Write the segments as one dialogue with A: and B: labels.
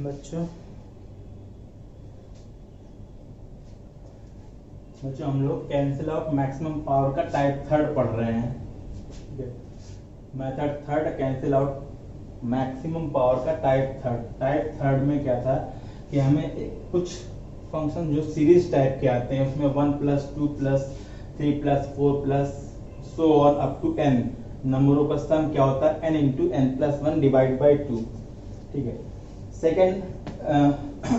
A: बच्चों बच्चों हम लोग कैंसिल ऑफ मैक्सिमम पावर का टाइप थर्ड पढ़ रहे हैं। ठीक है, method third cancel out maximum power का टाइप थर्ड में क्या था कि हमें कुछ फंक्शन जो सीरीज टाइप के आते हैं उसमें 1 plus 2 plus 3 plus 4 plus so on up to n नंबरों का सम क्या होता है n into n plus 1 divide by 2। ठीक है, सेकेंड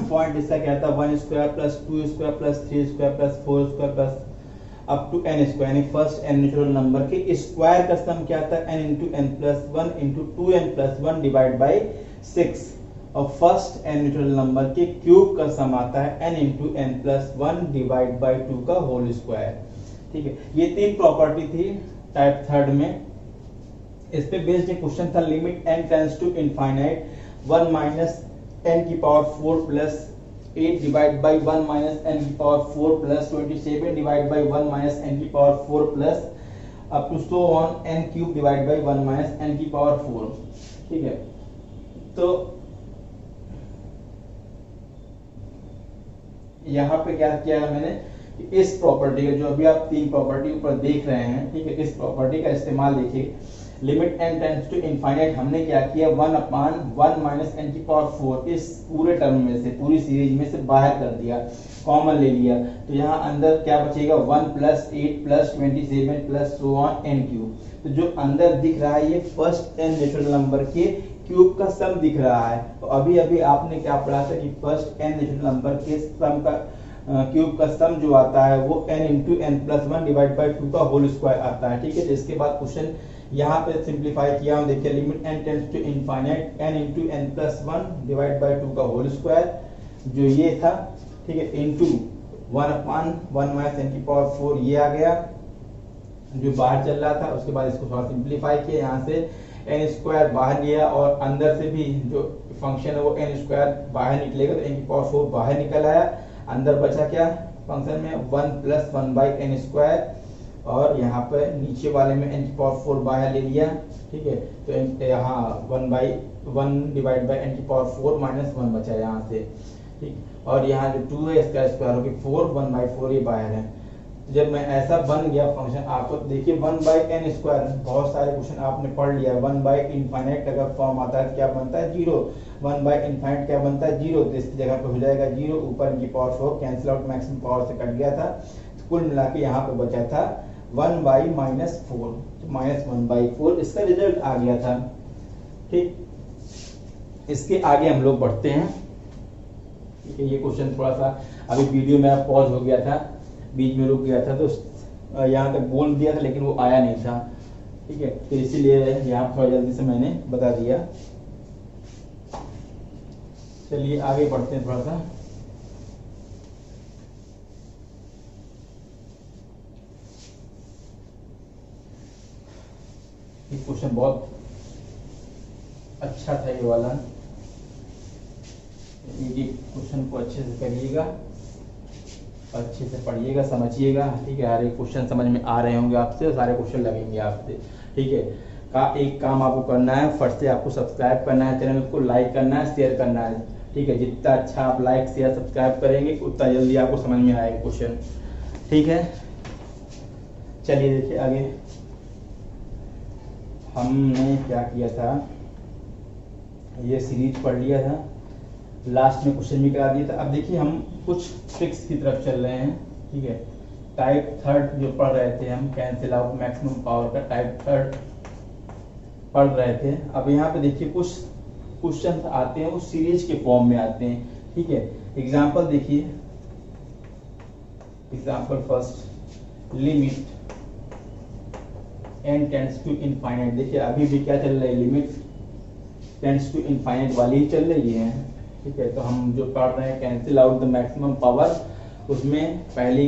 A: पॉइंट इसका क्या था 1 square plus 2 square plus 3 square plus 4 square plus up to n square, यानी फर्स्ट n नेचुरल नंबर के स्क्वायर का सम क्या था n into n plus 1 into 2n plus 1 divide by 6, और फर्स्ट n नेचुरल नंबर के cube का सम आता है n into n plus 1 divide by 2 का होल स्क्वायर। ठीक है, ये तीन प्रॉपर्टी थी टाइप थर्ड में। इस पे बेस्ड एक क्वेश्चन था limit n tends to infinite 1 minus n की power 4 plus 8 divide by 1 minus n की power 4 plus 27 divide by 1 minus n की power 4 plus up to so on n cube divide by 1 minus n की power 4। ठीक है, तो यहाँ पे क्या किया है मैंने, इस प्रॉपर्टी का जो अभी आप तीन प्रॉपर्टी ऊपर देख रहे हैं, ठीक है, इस प्रॉपर्टी का इस्तेमाल देखिए। Limit n tends to infinite हमने क्या किया 1 अपान 1 माइनस n की पावर 4 इस पूरे टर्म में से, पूरी सीरीज में से बाहर कर दिया, कॉमन ले लिया, तो यहाँ अंदर क्या बचेगा 1 plus 8 plus 27 plus so on n cube. तो जो अंदर दिख रहा है ये फर्स्ट n नेचुरल नंबर के क्यूब का सम दिख रहा है। तो अभी अभी आपने क्या पढ़ा था कि फर्स्ट n नेचुरल नंबर के सम का क्यूब का सम जो आता है वो n into n plus 1 divide by 2 का होल स्क्वायर आता है। ठीक है, तो इसके बाद क्वेश्चन यहाँ पे सिंप्लीफाई किया हूँ, देखिए limit n tends to infinite n into n plus 1 divide by 2 का होल स्क्वायर जो ये था, ठीक है, इंटू 1 अपान 1 माइनस n की पावर 4 ये आ गया जो बाहर चल रहा था। उसके बाद इसको थोड़ा सिंप्लीफाई किया, यहाँ से n स्क्वायर बाहर गया और अंदर से भी जो फंक्शन है वो n स्क्वायर बाहर निकलेगा, तो n की पावर 4 बाहर निकल आया, अंदर बचा क्या फंक्शन में 1 प्लस 1 बाई n स्क्वायर, और यहाँ पर नीचे वाले में n की पावर 4 बाहर ले लिया। ठीक है, तो यहाँ 1 डिवाइड बाई n की पावर 4 माइनस 1 बचा यहाँ से। ठीक, और यहाँ जो 2 है इसका स्क्वायर होगी 4, 1 बाई 4 ये बाहर है। जब मैं ऐसा बन गया फंक्शन, आपको देखिए 1 बाई n स्क्वायर, बहुत सारे क्वेश्चन आपने पढ़ लिया, 1 बाई इनफाइनाइट अगर फॉर्म आता है क्या बनता है 0, 1 बाई इनफाइनाइट क्या बनता है 0, तो इसकी जगह पे हो जाएगा 0, ऊपर की power 4 cancel out maximum power से कट गया था, तो कुल मिला के यहाँ पे बचा था 1 बाई माइनस 4, तो माइनस 1 बाई 4 इसका रिजल्ट आ गया था। ठीक, इसके आगे हम लोग बढ़ते हैं। ठीक है, ये क्वेश्चन थोड़ा सा अभी वीडियो मेरा पॉज हो गया था, बीच में रुक गया था, तो यहाँ तक बोल दिया था लेकिन वो आया नहीं था। ठीक है, तो इसीलिए यहाँ थोड़ा जल्दी से मैंने बता दिया। चलिए आगे बढ़ते हैं थोड़ा सा। ये क्वेश्चन बहुत अच्छा था ये वाला, ये क्वेश्चन को अच्छे से करिएगा, अच्छे से पढ़िएगा, समझिएगा। ठीक है, हर एक क्वेश्चन समझ में आ रहे होंगे आपसे, सारे क्वेश्चन लगेंगे आपसे। ठीक है, एक काम आपको करना है, फर्स्ट से आपको सब्सक्राइब करना है, चैनल को लाइक करना है, शेयर करना है। ठीक है, जितना अच्छा आप लाइक शेयर सब्सक्राइब करेंगे उतना जल्दी आपको समझ में आएगा क्वेश्चन। ठीक है, चलिए देखिए आगे हमने क्या किया था, ये सीरीज पढ़ लिया था, लास्ट में क्वेश्चन भी करा दिया था। अब देखिए हम कुछ ट्रिक्स की तरफ चल रहे हैं। ठीक है, टाइप थर्ड जो पढ़ रहे थे हम, कैंसिल आउट मैक्सिमम पावर का टाइप थर्ड पढ़ रहे थे। अब यहाँ पे देखिए कुछ क्वेश्चन आते हैं वो सीरीज के फॉर्म में आते हैं। ठीक है, एग्जांपल देखिए, example first limit n tends to infinite. देखिए अभी भी क्या चल रहा है, लिमिट टेंड्स टू इनफाइनाइट वाली ही चल रही है। ठीक है, तो हम जो पढ़ रहे हैं cancel out the maximum power, उसमें पहली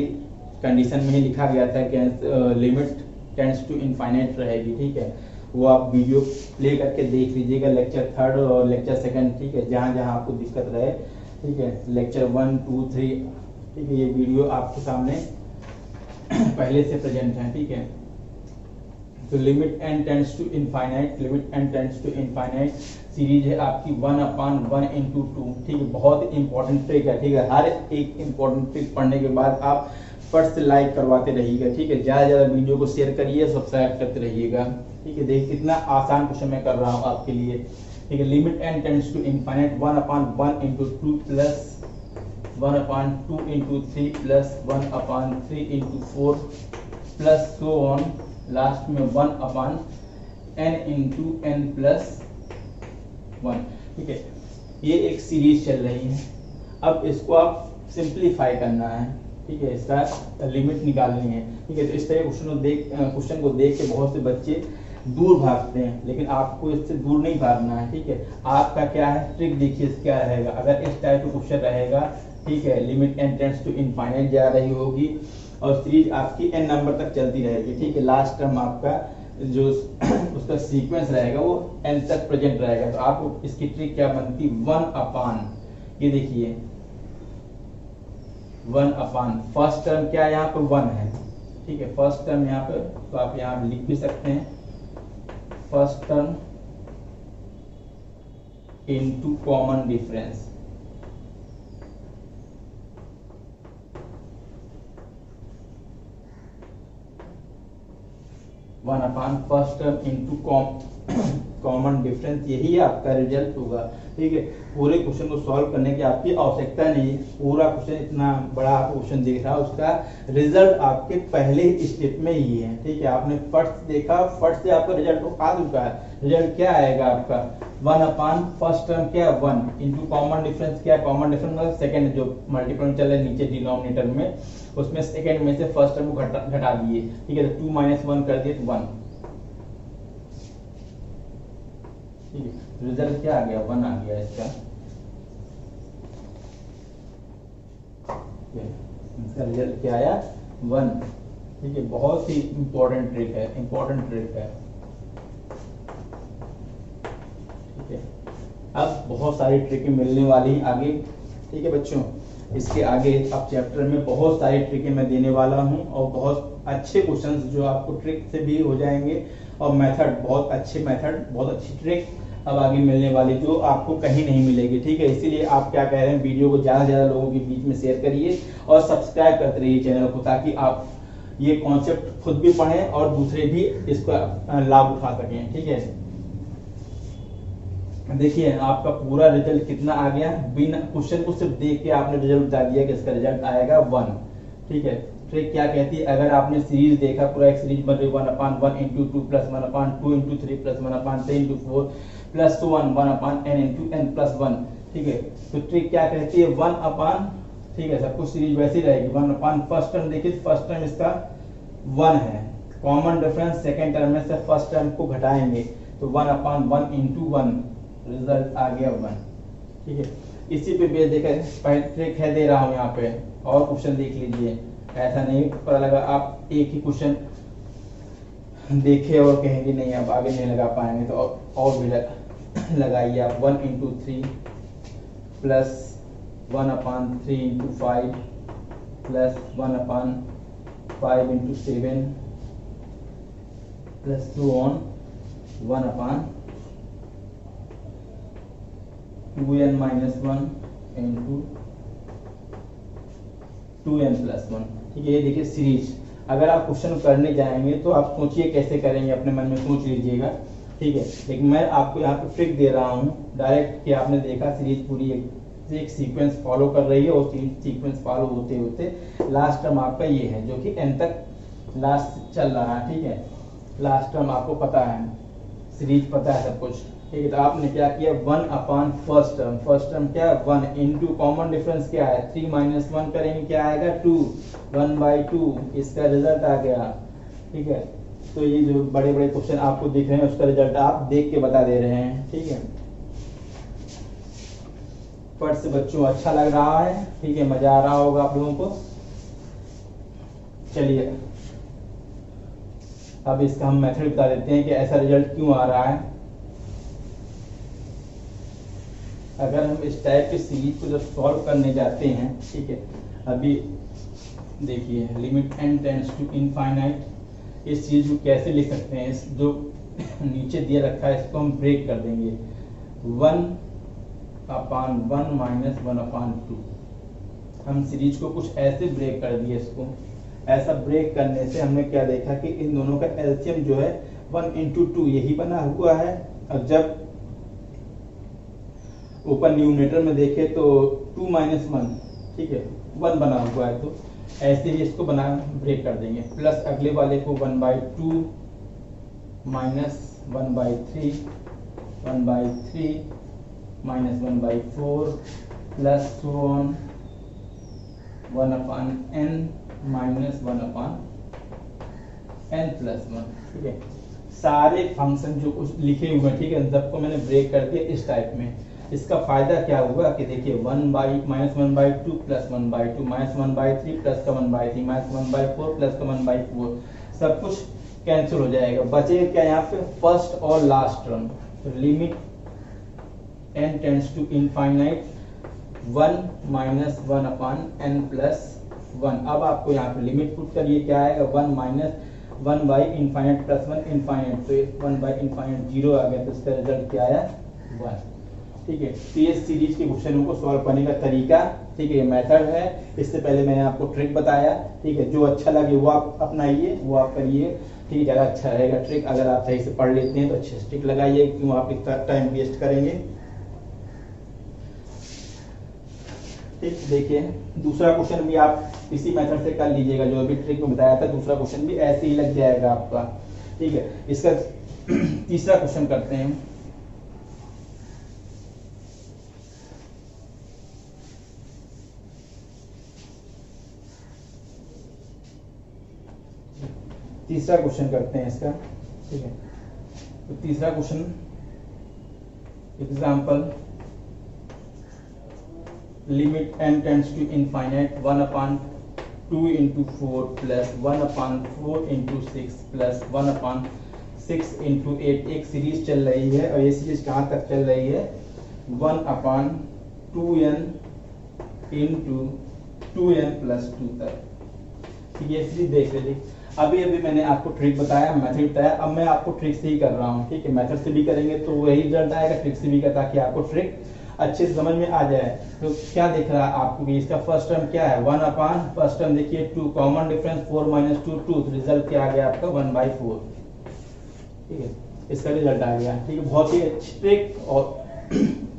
A: कंडीशन में ही लिखा गया था कि लिमिट टेंड्स टू इनफाइनाइट रहेगी। ठीक है, वो आप वीडियो प्ले करके देख लीजिएगा, लेक्चर थर्ड और लेक्चर सेकंड। ठीक है, जहाँ जहाँ आपको दिक्कत रहे। ठीक है, लेक्चर 1, 2, 3, ठीक है, ये वीडियो आपके सामने पहले से प्रेजेंट है। ठीक है, तो limit n tends to infinite, limit n tends to infinite series है आपकी 1/1 × 2। ठीक है, बहुत इंपॉर्टेंट ट्रिक है। ठीक है, हर एक इंपॉर्टेंट ट्रिक पढ़ने के बाद आप फट से लाइक करवाते रहिएगा। ठीक है, ज़्यादा ज़्यादा वीडियो को शेयर करिए, सब्सक्राइब करते रहिएगा। ठीक है, देखिए कितना आसान क्वेश्चन मैं कर रहा हूँ आपके लिए। ठीक है, limit n tends to infinite 1/1 × 2 plus 1/2 × 3 plus 1/3 × 4 plus so on, last में 1/n × n + 1। ठीक है, ये एक सीरीज चल रही है। अब इसको आप सिंप्लीफाई करना है। ठीक है, इसका लिमिट निकालनी है। ठीक है, तो इस तरह क्वेश्चन को देख के बहुत से बच्चे दूर भागते हैं, लेकिन आपको इससे दूर नहीं भागना है। ठीक है, आपका क्या है ट्रिक, देखिए क्या रहेगा। अगर इस टाइप का क्वेश्चन रहेगा, ठीक है, limit n tends to infinite जा रही होगी और सीरीज आपकी n नंबर तक चलती रहेगी। ठीक है, लास्ट टर्म आपका जो उसका सीक्वेंस रहेगा वो n तक प्रेजेंट रहेगा। तो आपको इसकी ट्रिक क्या बनती, 1/, ये देखिए 1/, फर्स्ट टर्म क्या है यहाँ पर 1 है। ठीक है, फर्स्ट टर्म यहाँ पे, तो आप यहाँ लिख भी सकते हैं first term into common difference. First term into common difference, यही आपका रिजल्ट होगा। ठीक है, पूरे क्वेश्चन को सॉल्व करने की आपकी आवश्यकता नहीं है। पूरा क्वेश्चन इतना बड़ा क्वेश्चन देख रहा है, उसका रिजल्ट आपके पहले स्टेप में ही है। ठीक है, आपने फट देखा, फट से आपका रिजल्ट आ चुका है। रिजल्ट क्या आएगा आपका, 1/, फर्स्ट टर्म क्या है 1 इंटू कॉमन डिफरेंस क्या है, कॉमन डिफरेंस मतलब सेकंड जो मल्टीपल चल रहा है नीचे डिनोमिनेटर में, उसमें सेकंड में से फर्स्ट टर्म को घटा दिए। ठीक है, तो 2 - 1 कर दिए तो 1। ठीक है, रिजल्ट क्या आ गया, 1 आ गया इसका। इसका रिजल्ट क्या आया, 1। ठीक है, बहुत ही इंपॉर्टेंट ट्रिक है, इंपॉर्टेंट ट्रिक है। ठीक है, अब बहुत सारी ट्रिकें मिलने वाली हैं आगे। ठीक है बच्चों, इसके आगे अब चैप्टर में बहुत सारी ट्रिकें मैं देने वाला हूं और बहुत अच्छे क्वेश्चंस जो आपको ट्रिक से भी हो जाएंगे और मेथड, बहुत अच्छे मेथड, बहुत अच्छी ट्रिक अब आगे मिलने वाली जो आपको कहीं नहीं मिलेगी। ठीक है, इसीलिए आप क्या कह रहे हैं, वीडियो को ज़्यादा से ज़्यादा लोगों के बीच में शेयर करिए और सब्सक्राइब करते रहिए चैनल को, ताकि आप ये कॉन्सेप्ट खुद भी पढ़ें और दूसरे भी इसका लाभ उठा सकें। ठीक है, देखिए आपका पूरा रिजल्ट कितना आ गया, बिना क्वेश्चन को सिर्फ देख के आपने रिजल्ट बता दिया कि इसका रिजल्ट आएगा 1। ठीक है, ट्रिक क्या कहती है, अगर आपने सीरीज देखा, पूरा एक सीरीज बन रही 1/1 × 2 plus 1/2 × 3 plus 1/3 × 4 plus 1/n × n + 1। ठीक है, तो ट्रिक क्या कहती है, 1/, ठीक है, सब कुछ सीरीज वैसी रहेगी। 1/, फर्स्ट टर्म देखिए, फर्स्ट टर्म इसका 1 है, कॉमन डिफरेंस सेकेंड टर्म में से फर्स्ट टर्म को घटाएंगे तो 1/1 × 1, रिजल्ट आ गया 1। ठीक है, इसी पे बेस देखा, ट्रिक है दे रहा हूँ यहाँ पे, और क्वेश्चन देख लीजिए। ऐसा नहीं पता लगा आप एक ही क्वेश्चन देखे और कहेंगे नहीं आप आगे नहीं लगा पाएंगे, तो और भी लगाइए आप। 1 × 3 plus 1/3 × 5 plus 1/5 × 7 plus so on 1/2n - 1 × 2n + 1। ठीक है, ये देखिए सीरीज। अगर आप क्वेश्चन करने जाएंगे तो आप सोचिए कैसे करेंगे, अपने मन में सोच लीजिएगा। ठीक है, लेकिन मैं आपको यहाँ पे ट्रिक दे रहा हूँ डायरेक्ट, कि आपने देखा सीरीज पूरी एक सीक्वेंस फॉलो कर रही है और सीक्वेंस फॉलो होते होते लास्ट टर्म आपका ये है जो कि n तक लास्ट चल रहा है। ठीक है, लास्ट टर्म आपको पता है, सीरीज पता है सब कुछ। ठीक है, तो आपने क्या किया, 1/, फर्स्ट टर्म क्या है 1 इंटू कॉमन डिफरेंस क्या है 3 - 1 करेंगे क्या आएगा 2, 1/2, इसका रिजल्ट आ गया। ठीक है, तो ये जो बड़े बड़े क्वेश्चन आपको दिख रहे हैं उसका रिजल्ट आप देख के बता दे रहे हैं। ठीक है, फट से बच्चों अच्छा लग रहा है। ठीक है, मजा आ रहा होगा आप लोगों को। चलिए अब इसका हम मेथड बता देते हैं कि ऐसा रिजल्ट क्यों आ रहा है। अगर हम इस टाइप की सीरीज को जब सॉल्व करने जाते हैं, ठीक है, अभी देखिए limit n tends to infinite, इस चीज को कैसे लिख सकते हैं, इस जो नीचे दिया रखा है इसको हम ब्रेक कर देंगे। 1/1 माइनस 1/2। हम सीरीज को कुछ ऐसे ब्रेक कर दिए, इसको ऐसा ब्रेक करने से हमने क्या देखा कि इन दोनों का एलसीएम जो है 1/2 यही बना हुआ है। और जब ऊपर न्यूमरेटर में देखे तो 2 - 1, ठीक है, 1 बना हुआ है, तो ऐसे ही इसको बना ब्रेक कर देंगे। प्लस अगले वाले को 1/2 minus 1/3 1/3 minus 1/4 plus so on 1/n minus 1/n plus 1। ठीक है, सारे फंक्शन जो कुछ लिखे हुए हैं, ठीक है, सबको मैंने ब्रेक कर दिया इस टाइप में। इसका फायदा क्या हुआ कि देखिए 1/-1/2 प्लस 1/2 माइनस 1/3 प्लस का 1/3 माइनस 1/4 प्लस का 1/4 सब कुछ कैंसिल हो जाएगा। बचेगा क्या यहाँ पे, फर्स्ट और लास्ट टर्म। तो limit n tends to infinite 1 minus 1/n plus 1। अब आपको यहाँ पे लिमिट पुट करिए, क्या आएगा 1 माइनस 1/इनफाइनाइट प्लस 1 इनफाइनाइट, तो 1/इनफाइनाइट 0 आ गया, तो इसका रिजल्ट क्या आया 1। ठीक है, तो ये सीरीज के क्वेश्चनों को सॉल्व करने का तरीका, ठीक है, ये मेथड है। इससे पहले मैंने आपको ट्रिक बताया, ठीक है, जो अच्छा लगे वो आप अपनाइए, वो आप करिए, ठीक है, ज़्यादा अच्छा रहेगा ट्रिक। अगर आप सही से पढ़ लेते हैं तो अच्छे से ट्रिक लगाइए, क्यों आप इतना टाइम वेस्ट करेंगे। ठीक, देखिए दूसरा क्वेश्चन भी आप इसी मेथड से कर लीजिएगा, जो अभी ट्रिक में बताया था। दूसरा क्वेश्चन भी ऐसे ही लग जाएगा आपका, ठीक है। इसका तीसरा क्वेश्चन करते हैं। तीसरा क्वेश्चन करते हैं इसका, ठीक है। तो तीसरा question, example, limit n tends to infinite 1/2 into 4 plus 1/4 into 6 plus 1/6 into 8। एक सीरीज चल रही है, और ये सीरीज कहाँ तक चल रही है, 1/2n into 2n प्लस 2 तक। ये सीरीज देख लीजिए। अभी मैंने आपको ट्रिक बताया, मेथड बताया, अब मैं आपको ट्रिक से ही कर रहा हूँ, ठीक है। मेथड से भी करेंगे तो वही रिजल्ट आएगा, ट्रिक से भी का, ताकि आपको ट्रिक अच्छे से समझ में आ जाए। तो क्या दिख रहा है आपको कि इसका फर्स्ट टर्म क्या है, 1/, फर्स्ट टर्म देखिए 2, कॉमन डिफरेंस 4 - 2 2, तो रिजल्ट क्या आ गया आपका 1/4। ठीक है, इसका रिजल्ट आ गया, ठीक है। बहुत ही अच्छी ट्रिक, और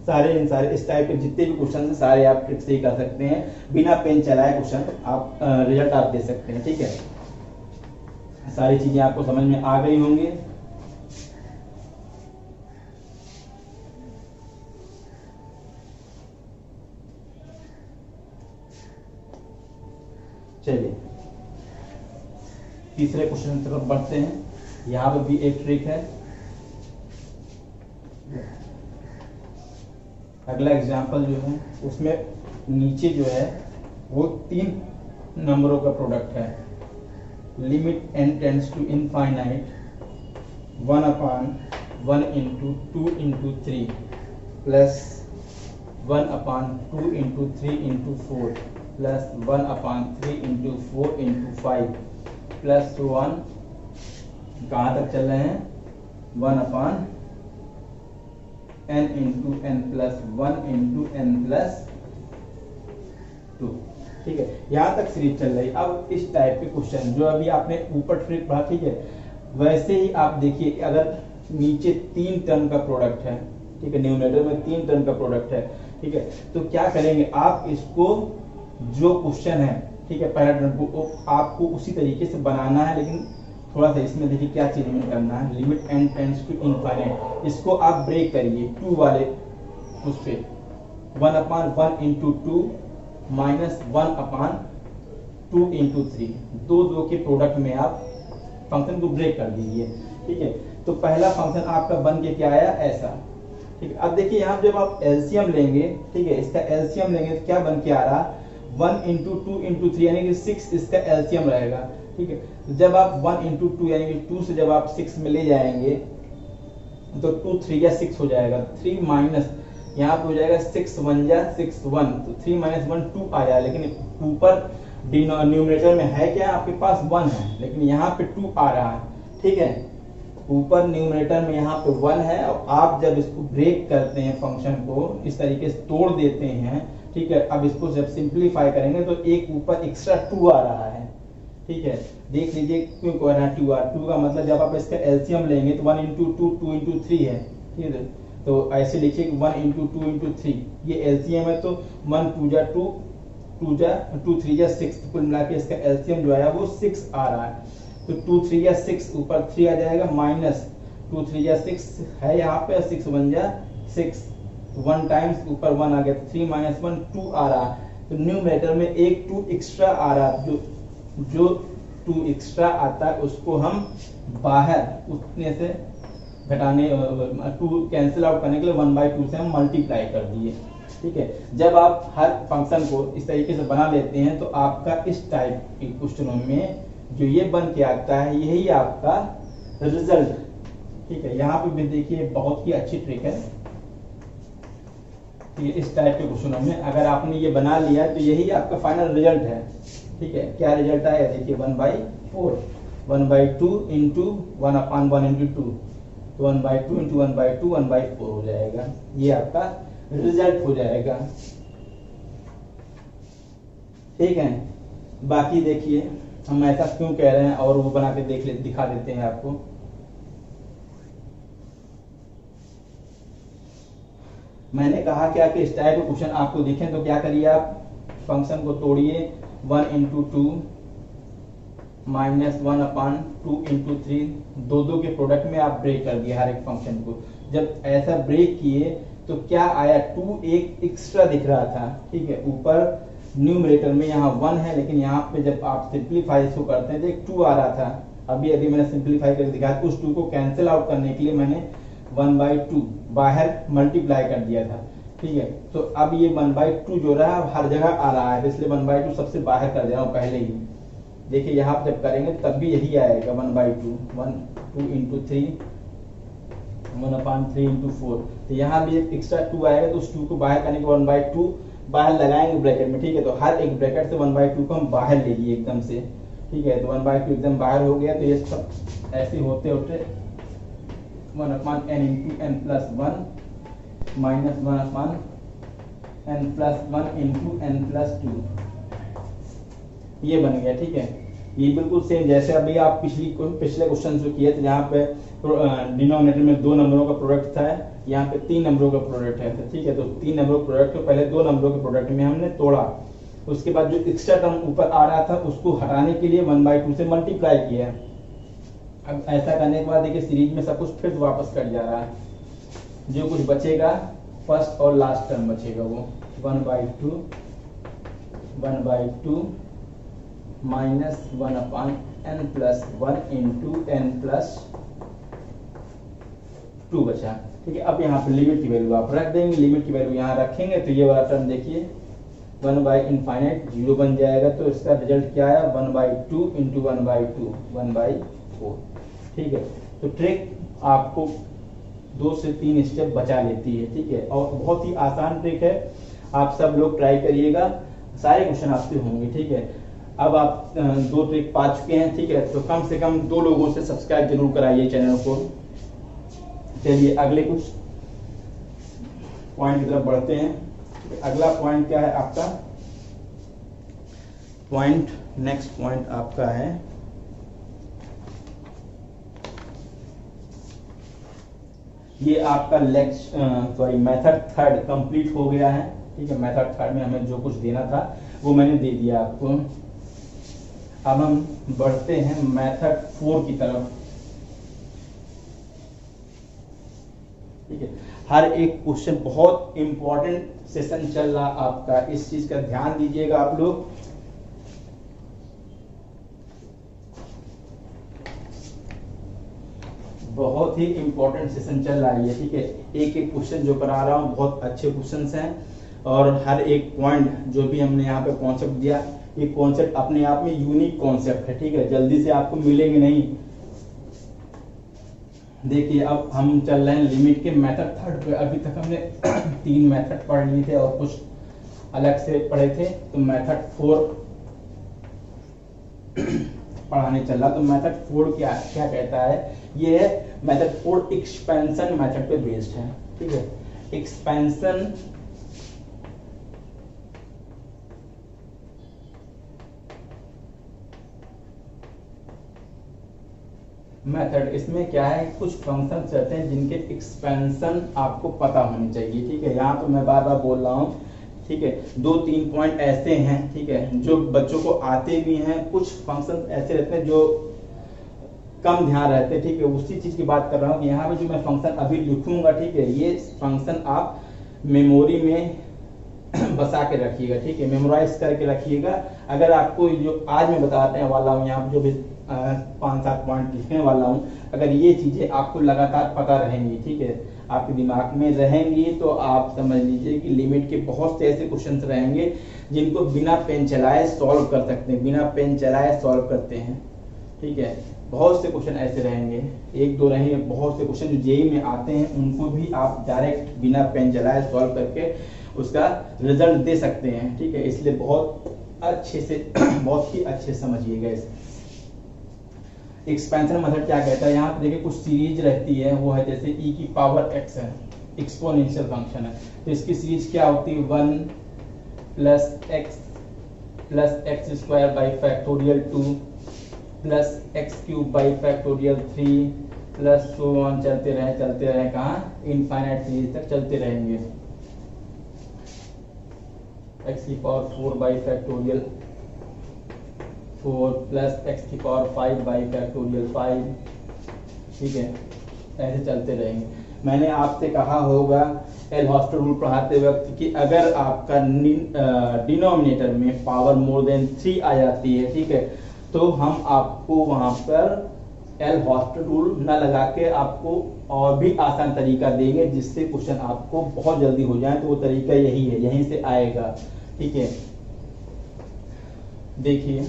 A: सारे इस टाइप के जितने भी क्वेश्चन हैं सारे आप ट्रिक से ही कर सकते हैं, बिना पेन चलाए क्वेश्चन आप रिजल्ट आप दे सकते हैं, ठीक है। सारी चीजें आपको समझ में आ गई होंगी। चलिए तीसरे क्वेश्चन की तरफ बढ़ते हैं। यहाँ पर भी एक ट्रिक है। अगला एग्जांपल जो है उसमें नीचे जो है वो 3 नंबरों का प्रोडक्ट है। Limit n tends to infinite 1/1 into 2 into 3 plus 1/2 into 3 into 4 plus 1/3 into 4 into 5 plus 1। कहाँ तक चल रहे हैं, 1/n into n plus 1 into n plus 2। ठीक है, यहाँ तक सीरीज चल रही। अब इस टाइप के क्वेश्चन जो अभी आपने ऊपर ट्रिक पढ़ा, ठीक है, वैसे ही आप देखिए, अगर नीचे 3 टर्म का प्रोडक्ट है, ठीक है, न्यूमरेटर में 3 टर्म का प्रोडक्ट है, ठीक है, तो क्या करेंगे आप, इसको जो क्वेश्चन है, ठीक है, पहला टर्म को आपको उसी तरीके से बनाना है, लेकिन थोड़ा सा इसमें देखिए क्या चेंजमेंट करना है। Limit n tends to infinite, इसको आप ब्रेक करिए 2 वाले उस पे, 1/1 into 2 माइनस 1/2 into 3, दो के प्रोडक्ट में आप फंक्शन को ब्रेक कर दीजिए, ठीक है। तो पहला फंक्शन आपका बन के क्या आया, ऐसा, ठीक है। अब देखिए यहाँ जब आप एलसीएम लेंगे, ठीक है, इसका एलसीएम लेंगे तो क्या बन के आ रहा, 1 into 2 into 3 यानी कि 6 इसका एलसीएम रहेगा, ठीक है। तो जब आप 1 into 2 यानी कि 2 से जब आप 6 में ले जाएंगे तो 2 3 या 6 हो जाएगा, 3 माइनस यहाँ पे हो जाएगा 6 1 या 6 1, तो 3 - 1 2 आ जाएगा। लेकिन ऊपर न्यूमरेटर में है क्या, आपके पास 1 है, लेकिन यहाँ पे 2 आ रहा है, ठीक है। ऊपर न्यूमरेटर में यहाँ पे 1 है, और आप जब इसको ब्रेक करते हैं फंक्शन को इस तरीके से तोड़ देते हैं, ठीक है। अब इसको जब सिंप्लीफाई करेंगे तो एक ऊपर एक्स्ट्रा 2 आ रहा है, ठीक है। देख लीजिए क्यों कह रहा है 2 आ, 2 का मतलब जब आप इसका एलसीएम लेंगे तो 1 इंटू 2 2 इंटू 3 है, ठीक है। तो ऐसे लिखिए 1 इंटू 2 इंटू 3, ये एलसीएम है तो 1 2 जा 2 2 जा 2 3 जा 6, कुल मिला के इसका एलसीएम जो है वो 6 आ रहा है। तो 2 3 जा 6, ऊपर 3 आ जाएगा, माइनस 2 3 जा 6 है यहाँ पे, 6 1 जा 6, 1 टाइम्स ऊपर 1 आ गया, 3 माइनस 1 2 आ रहा है। तो न्यूमरेटर में एक 2 एक्स्ट्रा आ रहा है, जो 2 एक्स्ट्रा आता है उसको हम बाहर उतने से घटाने 2 कैंसिल आउट करने के लिए 1/2 से हम मल्टीप्लाई कर दिए, ठीक है। जब आप हर फंक्शन को इस तरीके से बना लेते हैं तो आपका इस टाइप के क्वेश्चनों में जो ये बन के आता है यही आपका रिजल्ट, ठीक है। यहाँ पे भी देखिए बहुत ही अच्छी ट्रिक है, ठीक है। इस टाइप के क्वेश्चनों में अगर आपने ये बना लिया तो यही आपका फाइनल रिजल्ट है, ठीक है। क्या रिजल्ट आया देखिए 1/4, 1/2 इंटू 1/1 इंटू 2, तो 1/2 इंटू 1/2 1/4 हो जाएगा, ये आपका रिजल्ट हो जाएगा, ठीक है। बाकी देखिए हम ऐसा क्यों कह रहे हैं और वो बना के दिखा देते हैं आपको। मैंने कहा क्या कि इस टाइप के क्वेश्चन आपको दिखें तो क्या करिए, आप फंक्शन को तोड़िए, 1 इंटू 2 माइनस 1/2 इंटू 3, दो के प्रोडक्ट में आप ब्रेक कर दिए हर एक फंक्शन को। जब ऐसा ब्रेक किए तो क्या आया, 2 एक एक्स्ट्रा दिख रहा था, ठीक है। ऊपर न्यूमरेटर में यहाँ 1 है, लेकिन यहाँ पे जब आप सिंप्लीफाई इसको करते हैं तो एक 2 आ रहा था। अभी मैंने सिंप्लीफाई करके दिखाया, उस 2 को कैंसिल आउट करने के लिए मैंने 1/2 बाहर मल्टीप्लाई कर दिया था, ठीक है। तो अब ये 1/2 जो रहा है हर जगह आ रहा है, इसलिए 1/2 सबसे बाहर कर दे रहा हूँ पहले ही। देखिए यहाँ जब करेंगे तब भी यही आएगा 1/2, 2 इंटू 3 1/3 इंटू 4, तो यहाँ भी एक एक्स्ट्रा 2 आएगा, तो उस 2 को बाहर करने के 1/2 बाहर लगाएंगे ब्रैकेट में, ठीक है। तो हर एक ब्रैकेट से 1/2 को हम बाहर ले लिए एकदम से, ठीक है। तो 1/2 एकदम बाहर हो गया, तो ये सब ऐसे होते होते 1/n into n plus 1 minus 1/n plus 1 into n plus 2, ये बन गया, ठीक है। ये बिल्कुल सेम जैसे अभी आप पिछले क्वेश्चन जो किए थे, जहाँ पे डिनोमिनेटर में 2 नंबरों का प्रोडक्ट था, यहाँ पे 3 नंबरों का प्रोडक्ट है, तो ठीक है। तो 3 नंबरों का प्रोडक्ट को पहले 2 नंबरों के प्रोडक्ट में हमने तोड़ा, उसके बाद जो एक्स्ट्रा टर्म ऊपर आ रहा था उसको हटाने के लिए 1/2 से मल्टीप्लाई किया। अब ऐसा करने के बाद देखिए सीरीज में सब कुछ फिर वापस कट जा रहा है, जो कुछ बचेगा फर्स्ट और लास्ट टर्म बचेगा वो 1/2 minus 1/n plus 1 into n plus 2 बचा, ठीक है। अब यहाँ पे लिमिट की वैल्यू आप रख देंगे, लिमिट की वैल्यू यहाँ रखेंगे तो ये वाला टर्म देखिए 1/∞ 0 बन जाएगा, तो इसका रिजल्ट क्या आया 1/2 इंटू 1/2 1/4, ठीक है। तो ट्रिक आपको 2 से 3 स्टेप बचा लेती है, ठीक है। और बहुत ही आसान ट्रिक है, आप सब लोग ट्राई करिएगा, सारे क्वेश्चन आपसे होंगे, ठीक है। अब आप 2 ट्रिक पा चुके हैं, ठीक है। तो कम से कम 2 लोगों से सब्सक्राइब जरूर कराइए चैनल को। चलिए अगले कुछ पॉइंट की तरफ बढ़ते हैं। अगला पॉइंट क्या है आपका, नेक्स्ट पॉइंट आपका है ये आपका मेथड थर्ड कंप्लीट हो गया है, ठीक है। मेथड थर्ड में हमें जो कुछ देना था वो मैंने दे दिया आपको। अब हम बढ़ते हैं मेथड 4 की तरफ, ठीक है। हर एक क्वेश्चन बहुत इंपॉर्टेंट सेशन चल रहा आपका, इस चीज का ध्यान दीजिएगा आप लोग। बहुत ही इंपॉर्टेंट सेशन चल रहा है, ठीक है। एक एक क्वेश्चन जो करा रहा हूँ बहुत अच्छे क्वेश्चंस हैं, और हर एक पॉइंट जो भी हमने यहाँ पे कॉन्सेप्ट दिया, ये कॉन्सेप्ट अपने आप में यूनिक कॉन्सेप्ट है, ठीक है। जल्दी से आपको मिलेंगे नहीं। देखिए अब हम चल रहे हैं लिमिट के मेथड थर्ड पे। अभी तक हमने 3 मेथड पढ़ लिए थे और कुछ अलग से पढ़े थे, तो मेथड 4 पढ़ाने चल रहा। तो मेथड 4 क्या क्या कहता है, ये है मेथड 4 एक्सपेंशन मेथड पे बेस्ड है, ठीक है। एक्सपेंशन मेथड, इसमें क्या है, कुछ फंक्शंस रहते हैं जिनके एक्सपेंशन आपको पता होनी चाहिए, ठीक है। यहाँ तो मैं बार बार बोल रहा हूँ, ठीक है। 2-3 पॉइंट ऐसे हैं, ठीक है, जो बच्चों को आते भी हैं। कुछ फंक्शन ऐसे रहते हैं जो कम ध्यान रहते हैं, ठीक है। उसी चीज की बात कर रहा हूँ कि यहाँ पे जो मैं फंक्शन अभी लिखूंगा, ठीक है, ये फंक्शन आप मेमोरी में बसा के रखिएगा, ठीक है, मेमोराइज करके रखिएगा। अगर आपको जो आज मैं बताने वाला हूँ, यहाँ पे जो भी 5-7 पॉइंट लिखने वाला हूँ, अगर ये चीजें आपको लगातार पता रहेंगी, ठीक है, आपके दिमाग में रहेंगी, तो आप समझ लीजिए कि लिमिट के बहुत से ऐसे क्वेश्चंस रहेंगे जिनको बिना पेन चलाए सॉल्व कर सकते हैं, बिना पेन चलाए सॉल्व करते हैं, ठीक है। बहुत से क्वेश्चन ऐसे रहेंगे, 1-2 रहेंगे, बहुत से क्वेश्चन जो जेईई में आते हैं उनको भी आप डायरेक्ट बिना पेन चलाए सॉल्व करके उसका रिजल्ट दे सकते हैं, ठीक है। इसलिए बहुत अच्छे से बहुत ही अच्छे समझिएगा इस एक्सपेंशन मेथड क्या कहता है। यहाँ पे देखिए कुछ सीरीज रहती है, वो है जैसे e की पावर x है, एक्सपोनेंशियल फंक्शन है, तो इसकी सीरीज क्या होती है, 1 plus x square by factorial 2 plus x cube by factorial 3 plus so on, चलते रहे कहाँ, इनफाइनाइट सीरीज तक चलते रहेंगे। x की power 4 by factorial 4 plus x की पावर 5 बाई फैक्टोरियल 5, ठीक है, ऐसे चलते रहेंगे। मैंने आपसे कहा होगा एल हॉस्पिटल रूल पढ़ाते वक्त कि अगर आपका डिनोमिनेटर में पावर मोर देन 3 आ जाती है, ठीक है, तो हम आपको वहां पर एल हॉस्पिटल रूल न लगा के आपको और भी आसान तरीका देंगे जिससे क्वेश्चन आपको बहुत जल्दी हो जाए। तो वो तरीका यही है, यहीं से आएगा, ठीक है। देखिए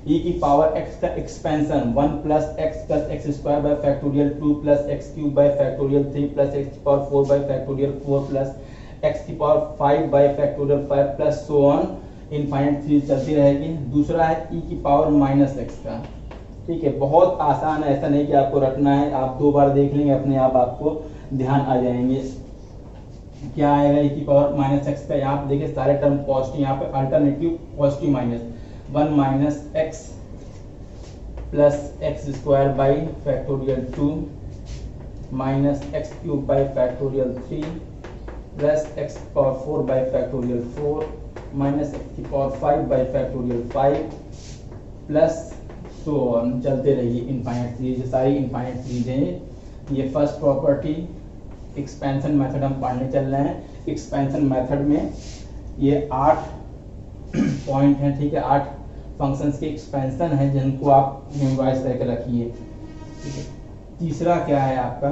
A: e की पावर x का expansion 1 plus x square by factorial 2 plus x cube by factorial 3 plus x की power 4 bye factorial 4 plus x की power 5 bye factorial 5 plus so on, infinite series चलती रहेगी। दूसरा है e की पावर माइनस x का, ठीक है, बहुत आसान है, ऐसा नहीं कि आपको रटना है, आप 2 बार देख लेंगे अपने आप आपको ध्यान आ जाएंगे। क्या आएगा e की पावर माइनस x का, यहाँ पे देखिए सारे टर्म पॉजिटिव, यहाँ पे alternative positive minus 1 minus x plus x square by factorial 2 minus x cube by factorial 3 plus x power 4 by factorial 4 minus x की power 5 by factorial 5 plus so on, चलते रहिए इनफाइनाइट सीरीज, सारी infinite series हैं। ये first property expansion method हम पढ़ने चल रहे हैं। एक्सपेंशन मेथड में ये 8 पॉइंट है, ठीक है, 8 फंक्शंस के एक्सपेंशन है जिनको आप मेमोराइज करके रखिए, ठीक है। तीसरा क्या है आपका,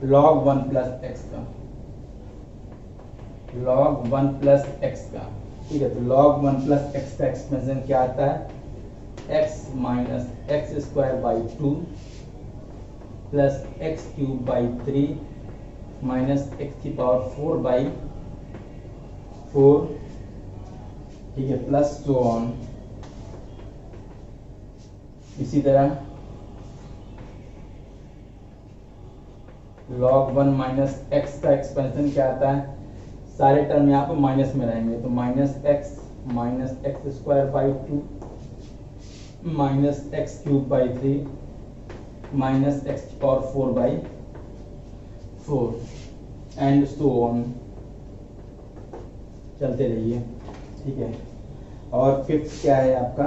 A: log 1 प्लस एक्स का, log 1 प्लस एक्स का, ठीक है। तो log 1 प्लस एक्स का एक्सपेंशन क्या आता है, x minus x square by 2 plus x cube by 3 minus x की पावर 4 बाई 4, ठीक है, प्लस सो ऑन। इसी तरह log 1 माइनस एक्स का एक्सपेंशन क्या आता है, सारे टर्म यहाँ पे माइनस में रहेंगे, तो minus x square by 2 minus X cube by 3 minus x की power 4 by 4 and so on, चलते रहिए, ठीक है। और फिफ्थ क्या है आपका,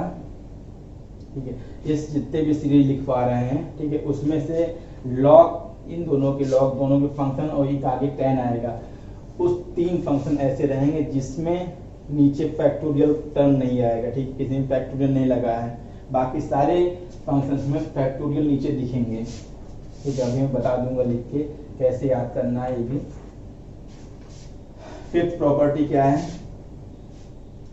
A: ठीक है, इस जितने भी सीरीज लिखवा रहे हैं, ठीक है, उसमें से लॉग, इन दोनों के लॉग, दोनों के फंक्शन और एक आगे 10 आएगा, उस 3 फंक्शन ऐसे रहेंगे जिसमें नीचे फैक्टोरियल टर्म नहीं आएगा, ठीक, किसी में फैक्टोरियल नहीं लगा है, बाकी सारे फंक्शंस में फैक्टोरियल नीचे दिखेंगे, ठीक है। अभी मैं बता दूंगा लिख के कैसे याद करना है ये भी। फिफ्थ प्रॉपर्टी क्या है,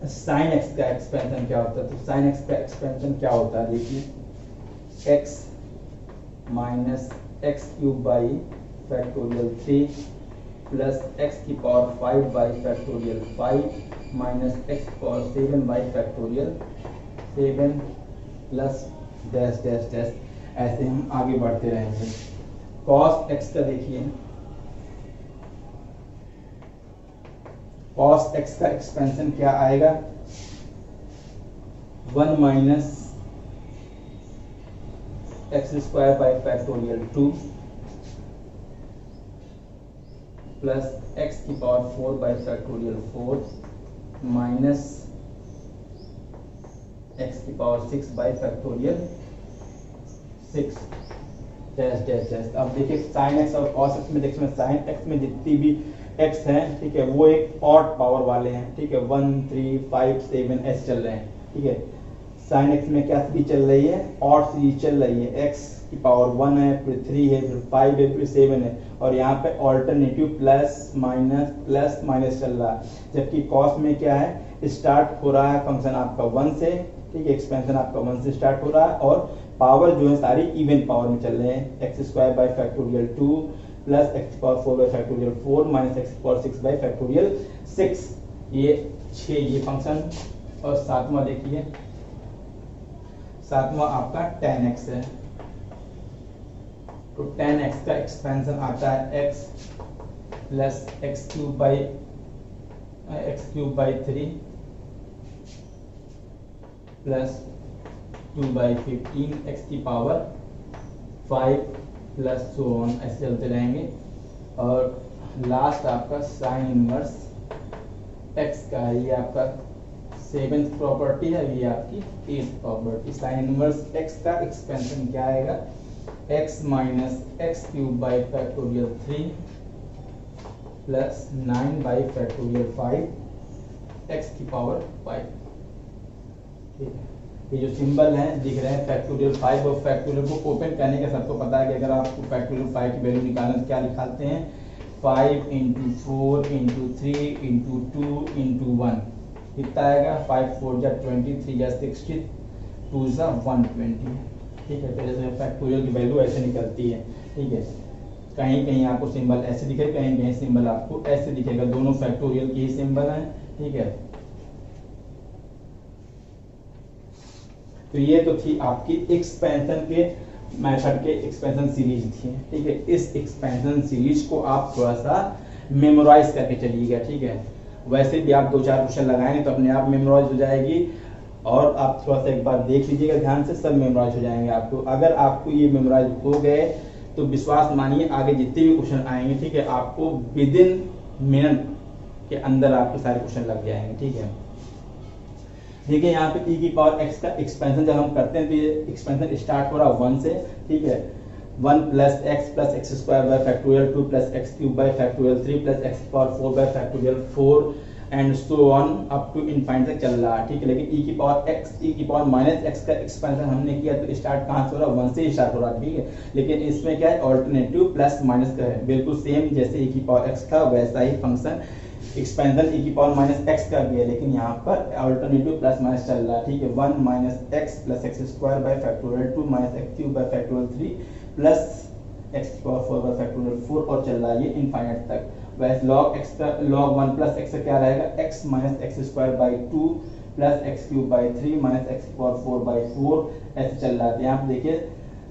A: साइन एक्स का एक्सपेंशन क्या होता है। तो साइन एक्स का एक्सपेंशन क्या होता है, देखिए X minus X cube by factorial 3 plus x की power 5 by factorial 5 minus X power 7 by factorial 7 plus dash dash dash, ऐसे हम आगे बढ़ते रहेंगे। कॉस एक्स का देखिए, कॉस एक्स का एक्सपेंशन क्या आएगा, 1 minus x square by factorial 2 plus x की power 4 by factorial 4 minus x की power 6 by factorial 6 dash dash dash. अब देखिए साइन एक्स और कॉस एक्स में, देखिए साइन एक्स में जितनी भी एक्स हैं, ठीक है, वो एक ऑड पावर वाले हैं, ठीक है, 1 3 5 7 ऐसे चल रहे हैं, ठीक है। साइन एक्स में क्या सीरीज चल रही है, ऑड सीरीज चल रही है, एक्स की पावर 1 है, फिर 3 है, फिर 5 है, फिर 7 है, और यहाँ पे ऑल्टरनेटिव प्लस माइनस चल रहा है। जबकि कॉस में क्या है, स्टार्ट हो रहा है फंक्शन आपका 1 से, ठीक है, एक्सपेंशन आपका 1 से स्टार्ट हो रहा है, और पावर जो है सारी इवन पावर में चल रहे हैं, x square by factorial 2 plus x power 4 by factorial 4 minus X power 6 by factorial 6, ये 6 ये फंक्शन। और सातवां देखिए, सातवां आपका tan x है, तो tan x का एक्सपेंशन आता है x plus x cube by 3 plus 2/15 x की पावर 5 प्लस सो ऑन, ऐसे चलते रहेंगे। और लास्ट आपका साइन इनवर्स एक्स का है, ये आपका 7th प्रॉपर्टी है, ये आपकी 8th property. Sine inverse x का एक्सपेंशन क्या आएगा, x minus X cube by factorial 3 plus 9 by factorial 5 x की पावर 5, ठीक है। ये जो सिंबल हैं दिख रहे हैं फैक्टोरियल 5, और फैक्टोरियल को ओपन करने का सबको पता है कि अगर आपको फैक्टोरियल 5 की वैल्यू निकालना तो क्या निकालते हैं, 5 × 4 × 3 × 2 × 1, कितना आएगा, 5 4 जा 20, 3 जा 60, 2 जा 120, ठीक है। तो जैसे फैक्टोरियल की वैल्यू ऐसे निकलती है, ठीक है। कहीं कहीं आपको सिंबल ऐसे दिखेगा, कहीं कहीं सिंबल आपको ऐसे दिखेगा, दोनों फैक्टोरियल के ही सिंबल हैं, ठीक है। तो ये तो थी आपकी एक्सपेंशन के मेथड के एक्सपेंशन सीरीज थी, ठीक है। इस एक्सपेंशन सीरीज को आप थोड़ा सा मेमोराइज करके चलिएगा, ठीक है। वैसे भी आप 2-4 क्वेश्चन लगाएंगे तो अपने आप मेमोराइज हो जाएगी, और आप थोड़ा सा एक बार देख लीजिएगा ध्यान से, सब मेमोराइज हो जाएंगे आपको। अगर आपको ये मेमोराइज हो गए तो विश्वास मानिए आगे जितने भी क्वेश्चन आएंगे, ठीक है, आपको विदिन मिनट के अंदर आपके सारे क्वेश्चन लग जाएंगे, ठीक है। देखिए यहाँ पे e की पावर x का एक्सपेंशन जब हम करते हैं तो ये एक्सपेंशन स्टार्ट हो रहा है 1 से, ठीक है। 1 plus x square by factorial 2 plus x cube by factorial 3 plus x power 4 by factorial 4 and so on up to infinite तक चल रहा है, ठीक है। लेकिन e की पावर माइनस एक्स का एक्सपेंशन हमने किया तो स्टार्ट कहाँ से हो रहा है, 1 से स्टार्ट हो रहा है, ठीक है। लेकिन इसमें क्या है, ऑल्टरनेटिव प्लस माइनस का है, बिल्कुल सेम जैसे e की पावर x था वैसा ही फंक्शन एक्सपेंशन e की पावर माइनस एक्स का भी है, लेकिन यहाँ पर अल्टरनेटिव प्लस माइनस चल रहा है, ठीक है। 1 minus x plus x square by factorial 2 minus X cube by factorial 3 plus x की पावर 4 बाई फैक्टोरियल 4, और चल रहा है ये इनफाइनाइट तक। वैसे लॉग एक्स का, लॉग 1 प्लस एक्स का क्या रहेगा, x minus x square by 2 plus x cube by 3 minus x की पावर 4 बाई 4, ऐसे चल रहा है। यहाँ पे देखिए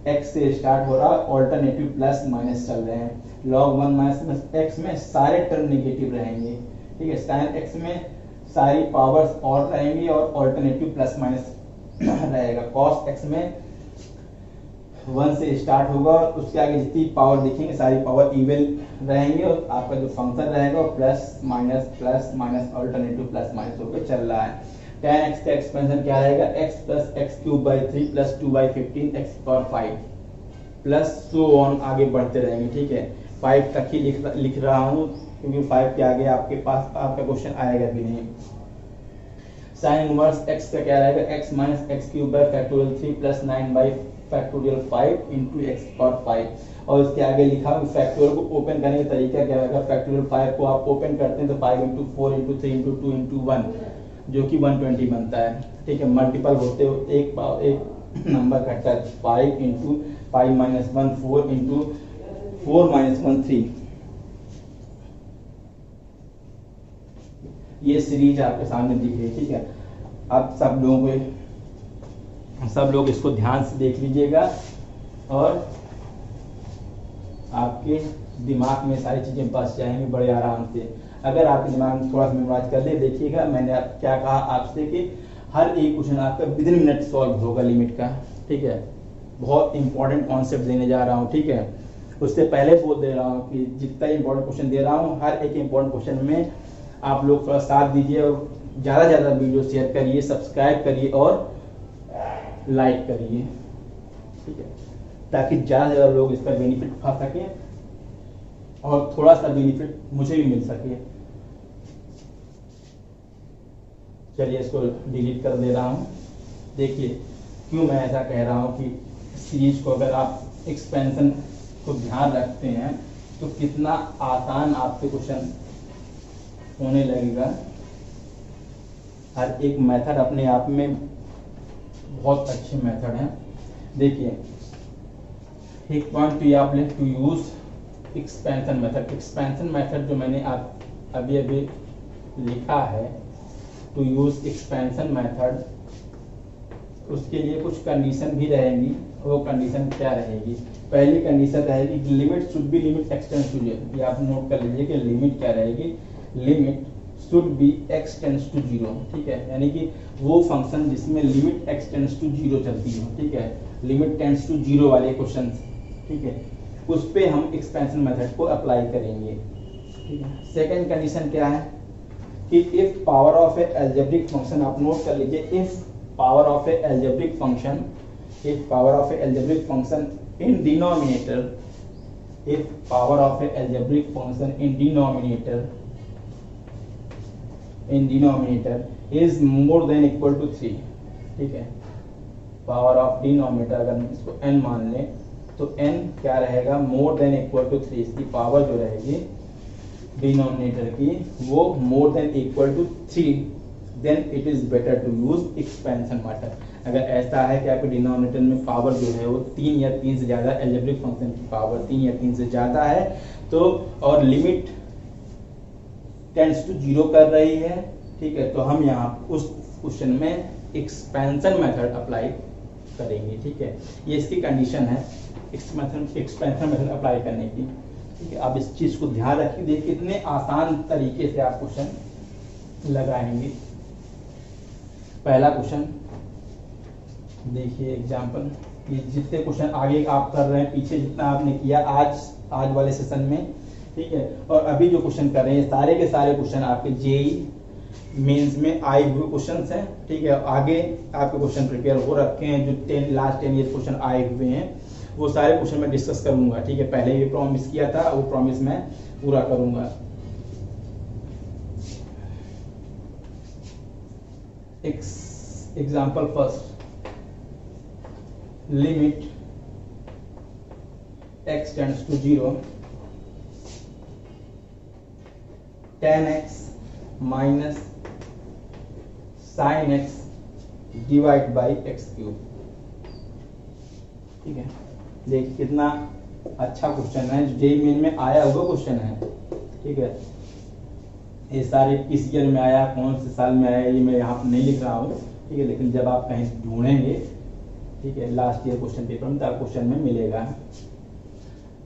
A: x से स्टार्ट हो रहा है, ऑल्टरनेटिव प्लस माइनस चल रहे हैं। log 1 माइनस x में सारे टर्म नेगेटिव रहेंगे, ठीक है। sin x में सारी पावर्स और रहेंगी और ऑल्टरनेटिव प्लस माइनस रहेगा। cos x में 1 से स्टार्ट होगा और उसके आगे जितनी पावर दिखेंगे सारी पावर इवन रहेंगे, और आपका जो फंक्शन रहेगा वो plus minus alternative plus minus होकर चल रहा है। tan x का एक्सपेंशन क्या रहेगा, x plus x cube by 3 plus 2/15 x power 5 plus so on, आगे बढ़ते रहेंगे, ठीक है। 5 तक ही लिख रहा हूँ क्योंकि 5 के आगे आपके पास आपका क्वेश्चन आएगा भी नहीं। साइन इनवर्स x का क्या रहेगा, x minus X cube by factorial 3 plus 9 by factorial 5 into x power 5, और इसके आगे लिखा फैक्टोरियल को ओपन करने का तरीका क्या रहेगा, फैक्टोरियल 5 को आप ओपन करते हैं तो 5 इंटू 4 इंटू 3 इंटू 2 इंटू 1 जो कि 120 बनता है, ठीक है। मल्टीपल होते हुए एक नंबर घटता है, 5 इंटू 5 माइनस 1 4 इंटू 4 माइनस 1 3, ये सीरीज आपके सामने दिख रही है, ठीक है। अब सब लोगों को सब लोग इसको ध्यान से देख लीजिएगा और आपके दिमाग में सारी चीज़ें बस जाएंगी बड़े आराम से। अगर आपके दिमाग में थोड़ा सा मेमोराइज कर ले, देखिएगा मैंने आप क्या कहा आपसे कि हर एक क्वेश्चन आपका विदिन मिनट सॉल्व होगा लिमिट का, ठीक है। बहुत इंपॉर्टेंट कॉन्सेप्ट देने जा रहा हूँ, ठीक है। उससे पहले बोल दे रहा हूँ कि जितना इंपॉर्टेंट क्वेश्चन दे रहा हूँ, हर एक इंपॉर्टेंट क्वेश्चन में आप लोग थोड़ा साथ दीजिए और ज़्यादा ज़्यादा वीडियो शेयर करिए, सब्सक्राइब करिए और लाइक करिए, ठीक है, ताकि ज़्यादा से ज़्यादा लोग इसका बेनिफिट उठा सकें और थोड़ा सा बेनिफिट मुझे भी मिल सके। चलिए इसको डिलीट कर दे रहा हूँ। देखिए क्यों मैं ऐसा कह रहा हूँ कि सीरीज को अगर आप एक्सपेंशन को ध्यान रखते हैं तो कितना आसान आपके क्वेश्चन होने लगेगा। हर एक मेथड अपने आप में बहुत अच्छे मेथड हैं। देखिए एक पॉइंट तो आप to use expansion method. Expansion method जो मैंने आप अभी अभी लिखा है, टू यूज एक्सपेंशन मेथड, उसके लिए कुछ कंडीशन भी रहेंगी। वो कंडीशन क्या रहेगी? पहली कंडीशन रहेगी limit should be limit x tends to zero. ये आप नोट कर लीजिए कि लिमिट क्या रहेगी, limit should be x tends to zero, ठीक है। यानी कि वो फंक्शन जिसमें लिमिट एक्सटेंड्स टू जीरो चलती हो, ठीक है, लिमिट टेंड्स टू जीरो वाले क्वेश्चन, ठीक है, उस पे हम एक्सपेंशन मेथड को अप्लाई करेंगे, ठीक है। सेकंड कंडीशन क्या है कि if power of a algebraic function, आप नोट कर लीजिए, if power of a algebraic function, if power of a algebraic function in denominator, if power of a algebraic function in denominator is more than equal to 3, ठीक है। Power of denominator अगर इसको n मान लें तो n क्या रहेगा, मोर than equal to 3। इसकी पावर जो रहेगी डिनोमिनेटर की वो more than equal to 3, then it is better to use expansion method. अगर ऐसा है कि आपके डिनोमिनेटर में पावर जो है वो 3 या 3 से ज़्यादा, अलजेब्रिक फंक्शन की पावर 3 या 3 से ज़्यादा है तो, और लिमिट टेंड्स टू जीरो कर रही है, ठीक है, तो हम यहाँ उस क्वेश्चन में एक्सपेंशन मेथड अप्लाई करेंगे, ठीक है। ये इसकी कंडीशन है एक्सपेंशन मेथड अप्लाई करने की, ठीक है। आप इस चीज को ध्यान रखिए, देखिए कितने आसान तरीके से आप क्वेश्चन लगाएंगे। पहला क्वेश्चन देखिए एग्जांपल, ये जितने क्वेश्चन आगे आप कर रहे हैं, पीछे जितना आपने किया आज वाले सेशन में, ठीक है, और अभी जो क्वेश्चन कर रहे हैं सारे के सारे क्वेश्चन आपके जेईई मेंस में आए हुए क्वेश्चंस हैं, ठीक है। आगे आपके क्वेश्चन प्रिपेयर हो रखे हैं, जो लास्ट 10 ईयर क्वेश्चन आए हुए हैं वो सारे क्वेश्चन मैं डिस्कस करूंगा, ठीक है। पहले भी प्रॉमिस किया था, वो प्रॉमिस मैं पूरा करूंगा। Example first, limit x tends to 0, tan x minus sin x divide by x cube, ठीक है। देखिए कितना अच्छा क्वेश्चन है, जेईई मेन में आया हुआ क्वेश्चन है, ठीक है। ये सारे किस ईयर में आया, कौन से साल में आया, ये मैं यहाँ पर नहीं लिख रहा हूँ, ठीक है, लेकिन जब आप कहीं ढूंढेंगे, ठीक है, लास्ट ईयर क्वेश्चन पेपर में, तो क्वेश्चन में मिलेगा।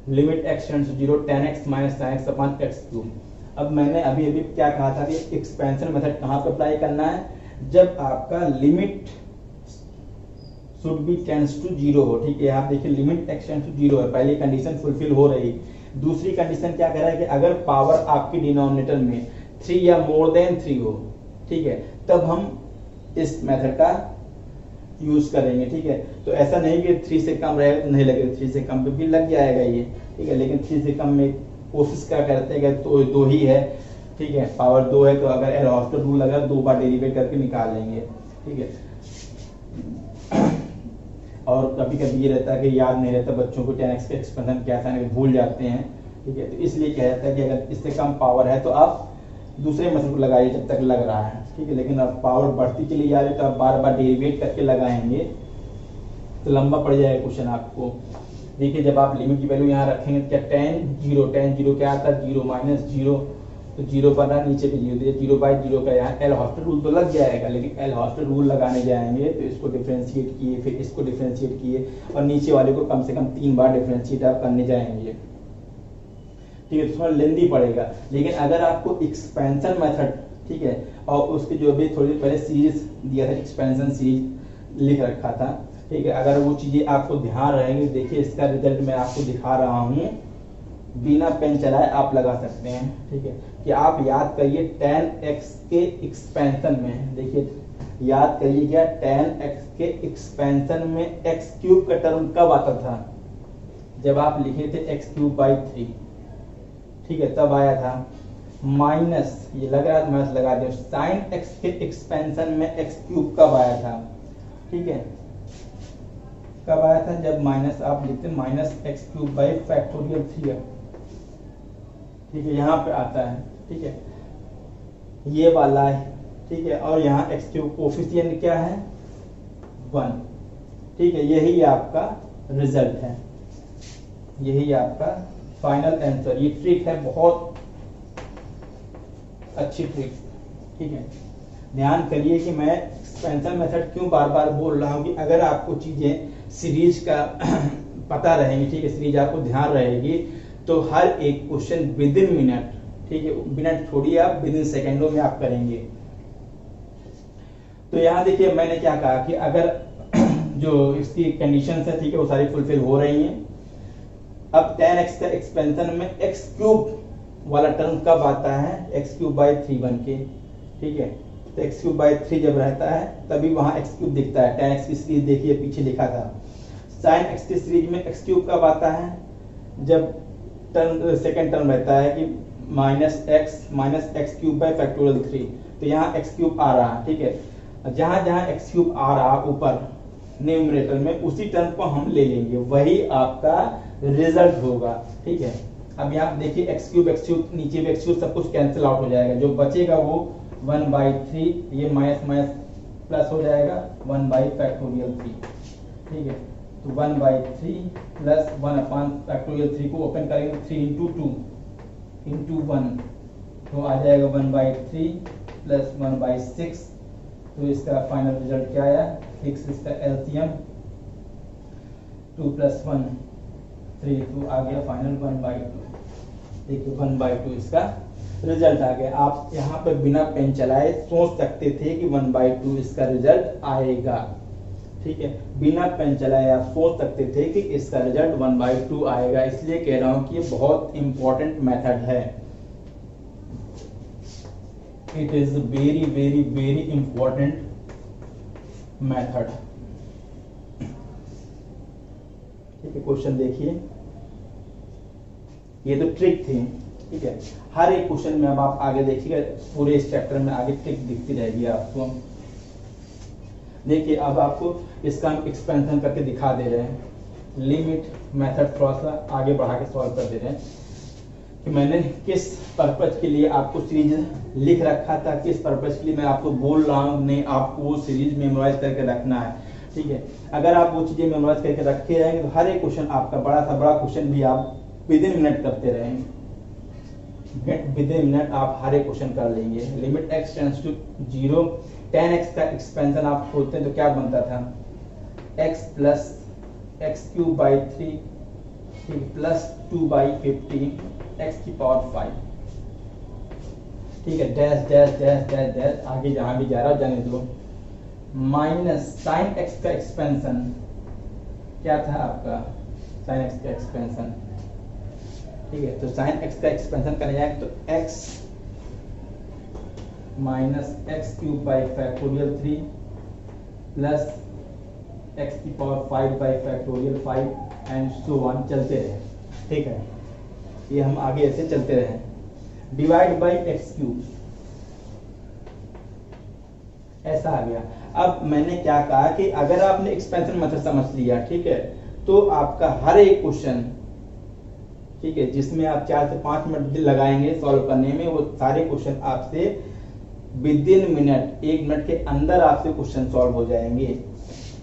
A: Limit x tends to 0 tan x minus sin x upon x cube. अब मैंने अभी क्या कहा था कि एक्सपेंशन मेथड कहाँ पे अप्लाई करना है, जब आपका limit should be tends to 0 हो, ठीक है। आप देखिए लिमिट x टेंड्स टू 0 है, पहली कंडीशन फुलफिल हो रही। दूसरी कंडीशन क्या कह रहा है कि अगर पावर आपकी डिनोमिनेटर में 3 या मोर देन 3 हो, ठीक है, तब हम इस मेथड का यूज करेंगे, ठीक है। तो ऐसा नहीं कि 3 से कम रहेगा तो नहीं लगेगा, 3 से कम पे भी लग जाएगा ये, ठीक है, लेकिन 3 से कम में कोशिश क्या करते हैं कि तो 2 ही है, ठीक है, पावर 2 है, तो अगर एल हॉस्पिटल रूल लगा 2 बार डेरिवेट करके निकाल लेंगे, ठीक है। और कभी कभी ये रहता है कि याद नहीं रहता बच्चों को 10x का एक्सपेंशन क्या था, भूल जाते हैं, ठीक है। तो इसलिए क्या रहता है कि अगर इससे कम पावर है तो आप दूसरे मेथड को लगाइए जब तक लग रहा है, ठीक है। लेकिन अब पावर बढ़ती चली जा रही है तो आप बार बार डेरिवेट करके लगाएंगे तो लंबा पड़ जाएगा क्वेश्चन आपको। देखिए जब आप लिमिट की वैल्यू यहाँ रखेंगे क्या tan 0 क्या आता है 0 माइनस 0 तो 0 बना, नीचे पे 0 दिया, 0/0 का यहाँ एल हॉस्टल रूल तो लग जाएगा, लेकिन एल हॉस्टल रूल लगाने जाएंगे तो इसको डिफरेंशिएट किए, फिर इसको डिफरेंशिएट किए, और नीचे वाले को कम से कम 3 बार डिफरेंशिएट आप करने जाएंगे, ठीक है। तो थोड़ा लेंदी पड़ेगा। लेकिन अगर आपको एक्सपेंशन मेथड, ठीक है, और उसके जो भी थोड़ी पहले सीरीज दिया था, एक्सपेंशन सीरीज लिख रखा था, ठीक है, अगर वो चीजें आपको ध्यान रहेंगी, देखिए इसका रिजल्ट मैं आपको दिखा रहा हूँ, बिना पेन चलाए आप लगा सकते हैं, ठीक है, कि आप याद करिए tan x के एक्सपेंशन में, देखिए याद करिए क्या, tan x के एक्सपेंशन में x³ का टर्म कब आता था, जब आप लिखे थे x³/3, ठीक है, तब आया था। माइनस, ये लग रहा है माइनस लगा दो, sin x के एक्सपेंशन में x³ कब आया था, ठीक है, कब आया था, जब माइनस आप लिखते -x³/3, ठीक है, यहाँ पे आता है, ठीक है, ये वाला है, ठीक है, और यहाँ x³ कोफिशिएंट क्या है, 1, ठीक है, यही आपका रिजल्ट है, यही आपका फाइनल आंसर। ये ट्रिक है, बहुत अच्छी ट्रिक, ठीक है। ध्यान करिए कि मैं एक्सपेंशन मेथड क्यों बार बार बोल रहा हूँ, कि अगर आपको चीजें सीरीज का पता रहेंगी, ठीक है, सीरीज आपको ध्यान रहेगी, तो हर एक क्वेश्चन विद इन मिनट, ठीक है, मिनट छोड़िए आप, विद इन सेकेंडों में आप करेंगे। तो यहाँ देखिए मैंने क्या कहा कि अगर जो इसकी कंडीशन है, ठीक है, वो सारी फुलफिल हो रही हैं। अब tan x का एक्सपेंशन में x³ वाला टर्म कब आता है, x³/3 बन के, ठीक है, तो x³/3 जब रहता है तभी वहां x³ दिखता है। tan x की सीरीज देखिए पीछे लिखा था। sin x की सीरीज में x³ कब आता है, जब टर्म सेकेंड टर्म रहता है कि -x³ तो यहाँ x³ आ रहा है, ठीक है, जहां जहां x³ आ रहा ऊपर न्यूमरेटर में, उसी टर्म को हम ले लेंगे, वही आपका रिजल्ट होगा, ठीक है। अब यहाँ देखिए x³ नीचे भी x³ सब कुछ कैंसिल आउट हो जाएगा, जो बचेगा वो 1/3, ये माइनस माइनस प्लस हो जाएगा 1/3, ठीक है, तो 1/3 प्लस 1/3 को ओपन करेंगे 3 × 2 × 1, तो आ जाएगा 1/3 प्लस 1/6, तो इसका फाइनल रिजल्ट क्या आया, 6, इसका एलसीएम 2 + 1 3, तो आ गया फाइनल 1/2, देखिए 1/2 इसका रिजल्ट आ गया। आप यहाँ पे बिना पेन चलाए सोच सकते थे कि 1/2 इसका रिजल्ट आएगा, ठीक है, बिना पेन चलाए आप सोच सकते थे कि इसका रिजल्ट 1/2 आएगा। इसलिए कह रहा हूँ कि ये बहुत इंपॉर्टेंट मेथड है, it is very very very important method, ठीक है। क्वेश्चन देखिए, ये तो ट्रिक थी, ठीक है, हर एक क्वेश्चन में अब आप आगे देखिएगा, पूरे इस चैप्टर में आगे ट्रिक दिखती रहेगी आपको। देखिए अब आपको इसका हम एक्सपेंशन करके दिखा दे रहे हैं, लिमिट मेथड थोड़ा सा आगे बढ़ा के सॉल्व कर दे रहे हैं कि मैंने किस पर्पज के लिए आपको सीरीज लिख रखा था, किस पर्पज के लिए मैं आपको बोल रहा हूँ, नहीं आपको वो सीरीज मेमोराइज करके रखना है, ठीक है। अगर आप वो चीजें मेमोराइज करके रखे रहेंगे तो हर एक क्वेश्चन आपका बड़ा सा बड़ा क्वेश्चन भी आप विद इन मिनट करते रहेंगे, विद इन मिनट आप हर एक क्वेश्चन कर लेंगे। Limit x tends to 0, tan x का एक्सपेंशन आप खोलते हैं तो क्या बनता था, x plus x³/3 plus 2/15 x⁵, ठीक है, dash dash dash dash dash, आगे जहां भी जा रहा जाने दो, माइनस sin x का एक्सपेंशन क्या था आपका, sin x का एक्सपेंशन, ठीक है, तो sin x का एक्सपेंशन करने जाए तो x minus x³ plus x⁵5 and so on चलते रहे, ठीक है, ये हम आगे ऐसे चलते रहे। डिवाइड बाई x³ ऐसा आ गया। अब मैंने क्या कहा कि अगर आपने एक्सपेंशन मेथड समझ लिया, ठीक है, तो आपका हर एक क्वेश्चन, ठीक है, जिसमें आप 4 से 5 मिनट लगाएंगे सॉल्व करने में, वो सारे क्वेश्चन आपसे विद इन मिनट, 1 मिनट के अंदर आपसे क्वेश्चन सॉल्व हो जाएंगे,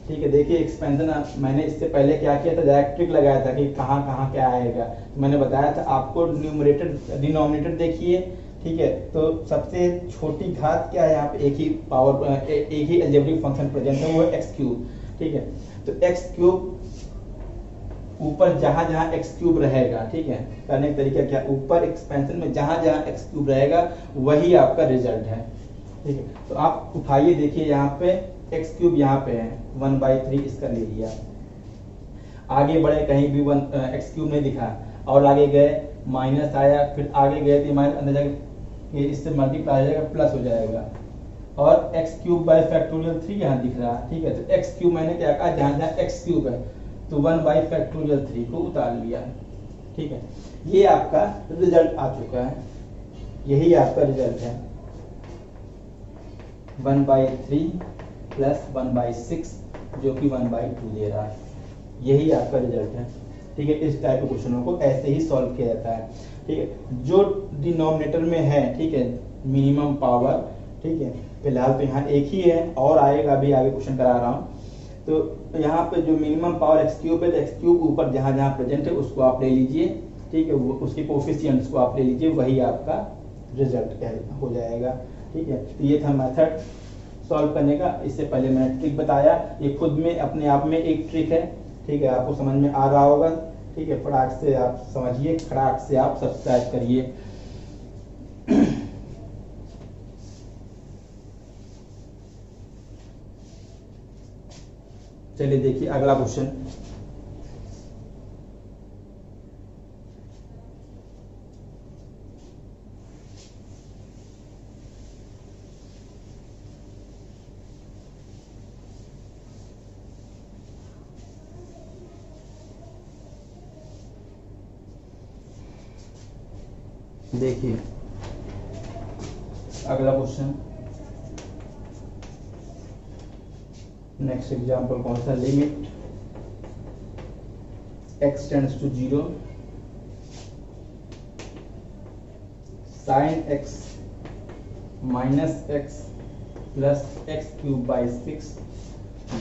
A: ठीक है। देखिए एक्सपेंशन मैंने इससे पहले क्या किया था, डायरेक्ट ट्रिक लगाया था कि कहाँ कहाँ क्या आएगा। तो मैंने बताया था आपको न्यूमरेटर डिनोमिनेटर देखिए, ठीक है। तो सबसे छोटी घात क्या है यहाँ पे, एक ही पावर एक ही अलजेब्रिक फंक्शन प्रेजेंट है, वो एक्स क्यूब। ठीक है, तो एक्स क्यूब ऊपर जहां जहां एक्स क्यूब रहेगा, ठीक है, करने का तरीका क्या, ऊपर एक्सपेंशन में जहां जहां एक्स क्यूब रहेगा वही आपका रिजल्ट है। ठीक है, तो आप उठाइए, देखिए यहाँ पे एक्स क्यूब यहाँ पे है 1/3 इसका ले लिया, आगे बढ़े कहीं भी एक्स क्यूब नहीं दिखा, और आगे गए माइनस आया, फिर आगे गए तो माइनस अंदर जाके ये इससे मल्टीप्लाई हो जाएगा, प्लस हो जाएगा, और एक्स क्यूब बाई फैक्टोरियल 3 यहाँ दिख रहा है। ठीक है, तो एक्स क्यूब मैंने क्या कहा, जहां जहां एक्स क्यूब है तो 1/3 को उतार लिया। ठीक है, ये आपका रिजल्ट आ चुका है, यही आपका रिजल्ट है 1/3 प्लस 1/6 जो कि 1/2 दे रहा है, यही आपका रिजल्ट है। ठीक है, इस टाइप के क्वेश्चनों को ऐसे ही सॉल्व किया जाता है। ठीक है, जो डिनोमिनेटर में है, ठीक है, मिनिमम पावर, ठीक है, फिलहाल तो यहाँ एक ही है और आएगा, अभी आगे क्वेश्चन करा रहा हूँ। तो यहाँ पे जो मिनिमम पावर एक्स क्यूब है, तो एक्स क्यूब ऊपर जहाँ जहाँ प्रेजेंट है उसको आप ले लीजिए। ठीक है, उसके कोफिशिएंट्स को आप ले लीजिए, वही आपका रिजल्ट हो जाएगा। ठीक है, तो ये था मेथड सॉल्व करने का। इससे पहले मैंने ट्रिक बताया, ये खुद में अपने आप में एक ट्रिक है। ठीक है, आपको समझ में आ रहा होगा। ठीक है, फटाक से आप समझिए, फटाक से आप सब्सक्राइब करिए। चलिए देखिए अगला क्वेश्चन। देखिए अगला क्वेश्चन, नेक्स्ट एग्जांपल कौन सा, limit x tends to 0 sin x minus x plus x cube by 6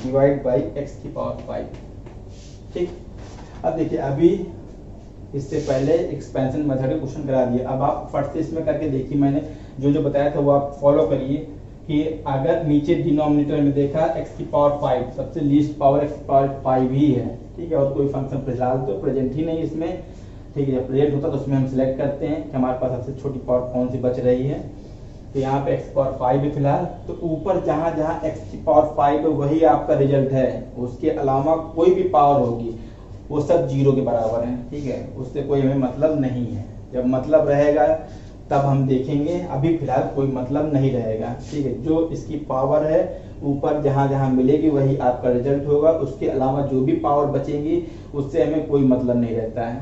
A: divide by x की पावर 5। ठीक, अब देखिए अभी इससे पहले एक्सपेंशन मेथड का क्वेश्चन करा दिया, अब आप फट से इसमें करके देखिए, मैंने जो जो बताया था वो आप फॉलो करिए कि अगर नीचे डिनोमिनेटर में देखा x की पावर 5, सबसे लीस्ट पावर x की पावर 5 ही है। ठीक है, और कोई फंक्शन फिलहाल तो प्रेजेंट ही नहीं इसमें। ठीक है, जब प्रेजेंट होता तो उसमें हम सिलेक्ट करते हैं कि हमारे पास सबसे छोटी पावर कौन सी बच रही है। तो यहाँ पे x की पावर 5 है फिलहाल, तो ऊपर जहां जहां x की पावर 5 है वही आपका रिजल्ट है, उसके अलावा कोई भी पावर होगी वो सब 0 के बराबर है। ठीक है, उससे कोई हमें मतलब नहीं है, जब मतलब रहेगा तब हम देखेंगे, अभी फिलहाल कोई मतलब नहीं रहेगा। ठीक है, जो इसकी पावर है ऊपर जहां जहां मिलेगी वही आपका रिजल्ट होगा, उसके अलावा जो भी पावर बचेगी उससे हमें कोई मतलब नहीं रहता है।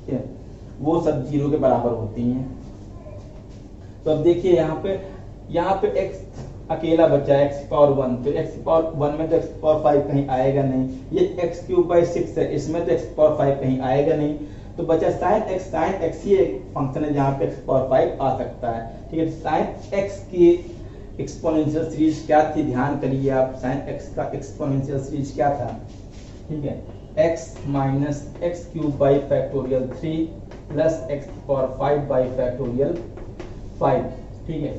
A: ठीक है, वो सब 0 के बराबर होती हैं। तो अब देखिए यहाँ पे x अकेला बचा है, x पावर 1, तो x पावर 1 में तो x पावर 5 कहीं आएगा नहीं, ये x क्यूब बाई 6 है, इसमें तो x पावर 5 कहीं आएगा नहीं, तो बचा sin x ही एक फंक्शन है जहाँ पे x पावर 5 आ सकता है। ठीक है, sin x की एक्सपोनेंशियल सीरीज क्या थी, ध्यान करिए आप, sin x का एक्सपोनेंशियल सीरीज क्या था। ठीक है, x minus X cube by factorial 3 plus x power 5 by factorial 5। ठीक है,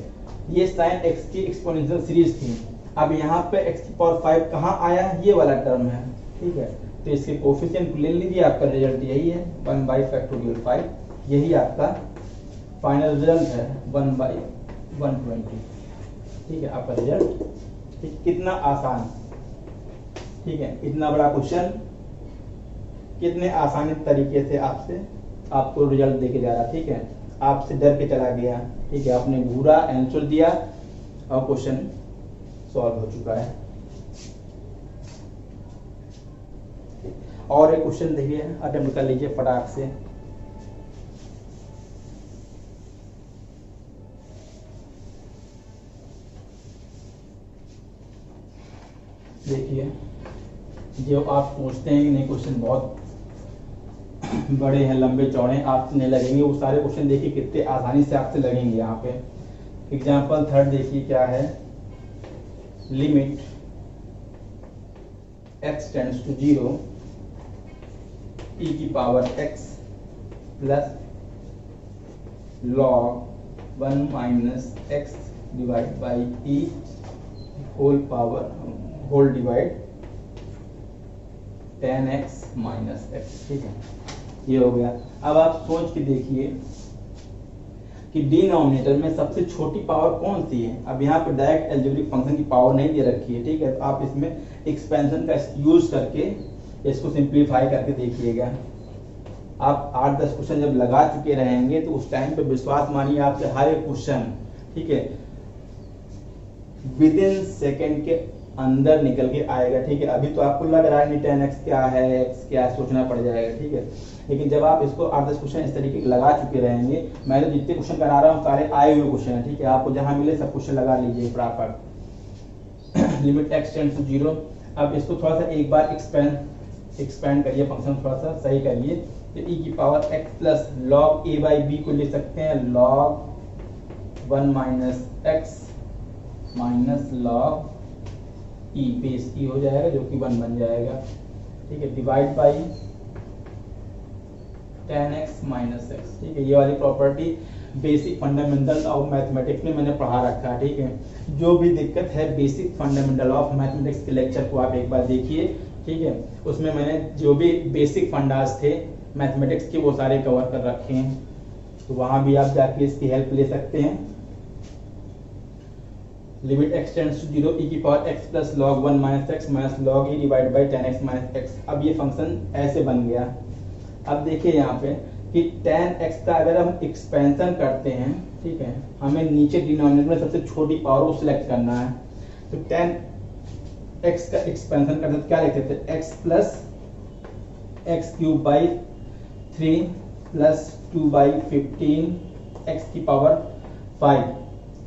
A: ये sin x की एक्सपोनेंशियल सीरीज थी। अब यहाँ पे x की पावर 5 कहाँ आया, ये वाला टर्म है। ठीक है, तो इसके कोफिशिएंट ले लीजिए, आपका रिजल्ट यही है 1/5, यही आपका फाइनल रिजल्ट है 1/120। ठीक है, आपका रिजल्ट। ठीक, कितना आसान। ठीक है, इतना बड़ा क्वेश्चन कितने आसानी तरीके से आपको रिजल्ट देके जा रहा। ठीक है, आपसे डर के चला गया। ठीक है, आपने पूरा आंसर दिया और क्वेश्चन सॉल्व हो चुका है। और एक क्वेश्चन देखिए, अटेम्प्ट कर लीजिए फटाक से। देखिए जो आप पूछते हैं कि नहीं क्वेश्चन बहुत बड़े हैं, लंबे चौड़े आपसे नहीं लगेंगे, वो सारे क्वेश्चन देखिए कितने आसानी से आपसे लगेंगे। यहाँ पे एग्जाम्पल 3 देखिए क्या है, limit x tends to 0 e की power x plus log 1 minus x divide by e whole power whole divide 10x minus x. ठीक है, ये हो गया। अब आप सोच के देखिए कि डिनोमिनेटर में सबसे छोटी पावर कौन सी है। अब यहाँ पे डायरेक्ट अलजेब्रिक फंक्शन की पावर नहीं दे रखी है, ठीक है, तो आप इसमें एक्सपेंशन का यूज करके इसको सिंप्लीफाई करके देखिएगा। आप 8-10 क्वेश्चन जब लगा चुके रहेंगे तो उस टाइम पे विश्वास मानिए आपसे हर एक क्वेश्चन, ठीक है, विद इन सेकेंड के अंदर निकल के आएगा। ठीक है, अभी तो आपको लग रहा है नहीं 10x क्या है, x क्या है, सोचना पड़ जाएगा। ठीक है, लेकिन जब आप इसको 8-10 क्वेश्चन इस तरीके के लगा चुके रहेंगे, मैं तो जितने क्वेश्चन करा रहा हूँ सारे आए हुए क्वेश्चन है। ठीक है, आपको जहां मिले सब क्वेश्चन लगा लीजिए proper. Limit x tends to 0। अब इसको थोड़ा सा एक बार एक्सपेंड करिए, फंक्शन थोड़ा सा सही करिए। तो e की power x plus log a by b को लिख सकते हैं log 1 minus x minus log e, base e हो जाएगा जो कि 1 बन जाएगा। ठीक है, divide by 10x minus x. ठीक है, ये वाली property basic fundamental of mathematics में मैंने पढ़ा रखा है। ठीक है, जो भी दिक्कत है बेसिक फंडामेंटल ऑफ मैथमेटिक्स के लेक्चर को आप एक बार देखिए। ठीक है, उसमें मैंने जो भी बेसिक फंडास थे मैथमेटिक्स के वो सारे कवर कर रखे हैं, तो वहां भी आप जाके इसकी हेल्प ले सकते हैं। Limit x tends to 0 e की power x plus log 1 minus x minus log e divide by 10x minus x. अब ये फंक्शन ऐसे बन गया। अब देखिए यहाँ पे कि 10x का अगर हम एक्सपेंशन करते हैं, ठीक है, हमें नीचे डिनोमिनेटर में सबसे छोटी पावर को सिलेक्ट करना है। तो 10x का एक्सपेंशन करते तो क्या लिखते थे, x plus x cube by 3 plus 2 by 15 x की पावर 5।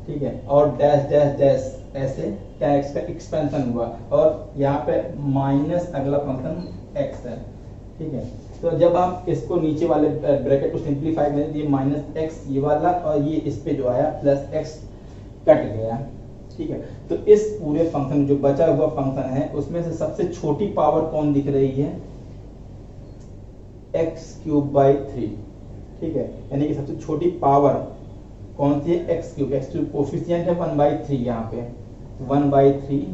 A: ठीक है, और डैश डैश डैश ऐसे 10x का एक्सपेंशन हुआ, और यहाँ पे माइनस अगला फंक्शन x है। ठीक है, तो जब आप इसको नीचे वाले ब्रैकेट को सिंप्लीफाई करें तो ये माइनस एक्स ये वाला, और ये इस पे जो आया प्लस एक्स कट गया। ठीक है, तो इस पूरे फंक्शन जो बचा हुआ फंक्शन है उसमें से सबसे छोटी पावर कौन दिख रही है, एक्स क्यूब बाई 3। ठीक है, यानी कि सबसे छोटी पावर कौन सी है, एक्स क्यूब कोफिशिएंट है 1/3, यहाँ पे 1/3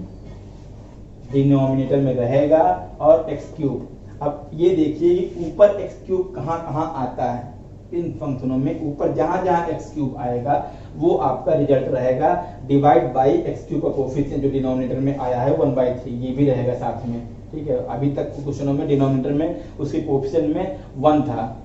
A: डिनोमिनेटर में रहेगा और एक्स क्यूब। अब ये देखिए कि ऊपर एक्स क्यूब कहाँ कहाँ आता है इन फंक्शनों में, ऊपर जहां जहां एक्स क्यूब आएगा वो आपका रिजल्ट रहेगा डिवाइड बाई एक्स क्यूब का कोफिशिएंट जो डिनोमिनेटर में आया है 1/3, ये भी रहेगा साथ में। ठीक है, अभी तक क्वेश्चनों में डिनोमिनेटर में उसके कोफिशिएंट में 1 था,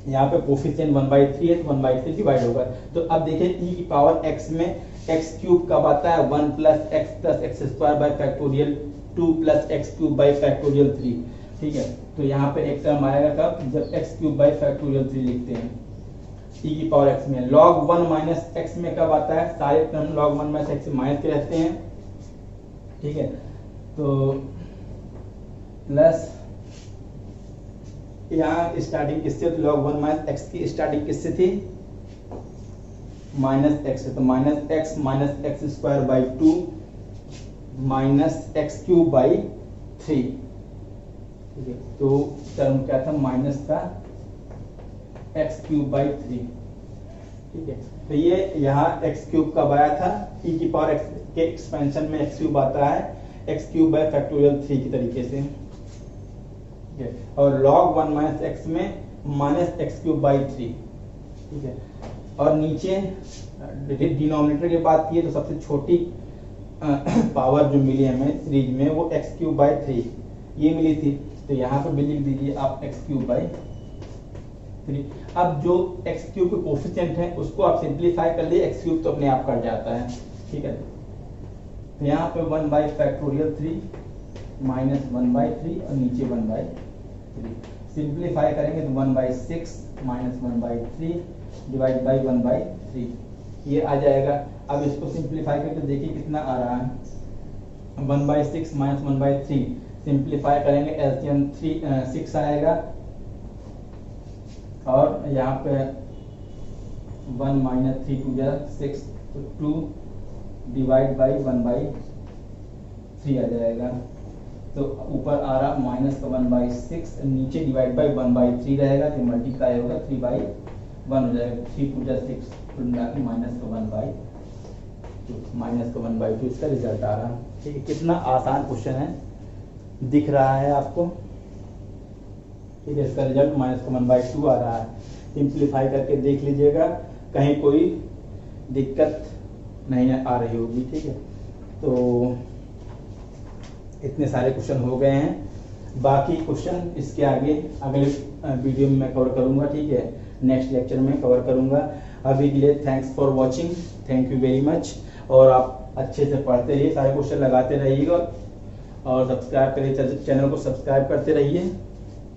A: यहाँ पे कोफिशिएंट 1/3 है तो 1/3 डिवाइड होगा। तो अब देखिए e की पावर x में एक्स क्यूब कब आता है, 1 plus x square by factorial 2 plus x cube by factorial 3। ठीक है, तो यहाँ पे एक टर्म आएगा कब, जब एक्स क्यूब बाई फैक्टोरियल 3 लिखते हैं e की पावर x में। log 1 माइनस एक्स में कब आता है, सारे टर्म log 1 माइनस एक्स से माइनस के रहते हैं। ठीक है, तो प्लस यहाँ स्टार्टिंग किससे, तो log 1 माइनस एक्स की स्टार्टिंग किससे थी, माइनस एक्स से, तो minus x square by 2 minus X cube by 3। ठीक है, तो टर्म क्या था, माइनस का एक्स क्यूब बाई 3। ठीक है, तो ये यहाँ एक्स क्यूब कब आया था, e की पावर x के एक्सपेंशन में एक्स क्यूब आता है एक्स क्यूब बाई फैक्टोरियल 3 की तरीके से। और log 1 माइनस एक्स में माइनस एक्स क्यूब बाई 3। ठीक है, और नीचे डिनोमिनेटर की बात की तो सबसे छोटी पावर जो मिली हमें सीरीज में वो एक्स क्यूब बाई 3 ये मिली थी, तो यहाँ पे भी लिख दीजिए आप एक्स क्यूब बाई 3। अब जो एक्स क्यूब के कोफिशिएंट है उसको आप सिंप्लीफाई कर लिए, एक्स क्यूब तो अपने आप कट जाता है। ठीक है, तो यहाँ पे 1 बाई फैक्टोरियल 3 माइनस 1/3 और नीचे 1/3 सिंप्लीफाई करेंगे तो 1/6 माइनस 1/3 डिवाइड बाई 1/3 ये आ जाएगा। अब इसको सिंप्लीफाई करके देखिए कितना आ रहा है, 1/6 माइनस 1/3 सिंप्लीफाई करेंगे एलसीएम 6 आएगा, और यहाँ पे 1 माइनस 3 2 जा 6 तो 2 डिवाइड बाई 1/3 आ जाएगा। तो ऊपर आ रहा माइनस का 1/6, नीचे डिवाइड बाई 1/3 रहेगा, तो मल्टीप्लाई होगा 3/1 हो जाएगा, 3 2 जा 6 -1/2 इसका रिजल्ट आ रहा है। ठीक है, कितना आसान क्वेश्चन है, दिख रहा है आपको। ठीक है, इसका रिजल्ट -1/2 आ रहा है। सिंप्लीफाई करके देख लीजिएगा, कहीं कोई दिक्कत नहीं आ रही होगी। ठीक है, तो इतने सारे क्वेश्चन हो गए हैं, बाकी क्वेश्चन इसके आगे अगले वीडियो में मैं कवर करूंगा। ठीक है, नेक्स्ट लेक्चर में कवर करूंगा। अभी के लिए thanks for watching, thank you very much. और आप अच्छे से पढ़ते रहिए, सारे क्वेश्चन लगाते रहिएगा और सब्सक्राइब करिए, चैनल को सब्सक्राइब करते रहिए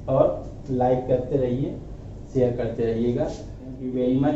A: और लाइक करते रहिए, शेयर करते रहिएगा। Thank you very much.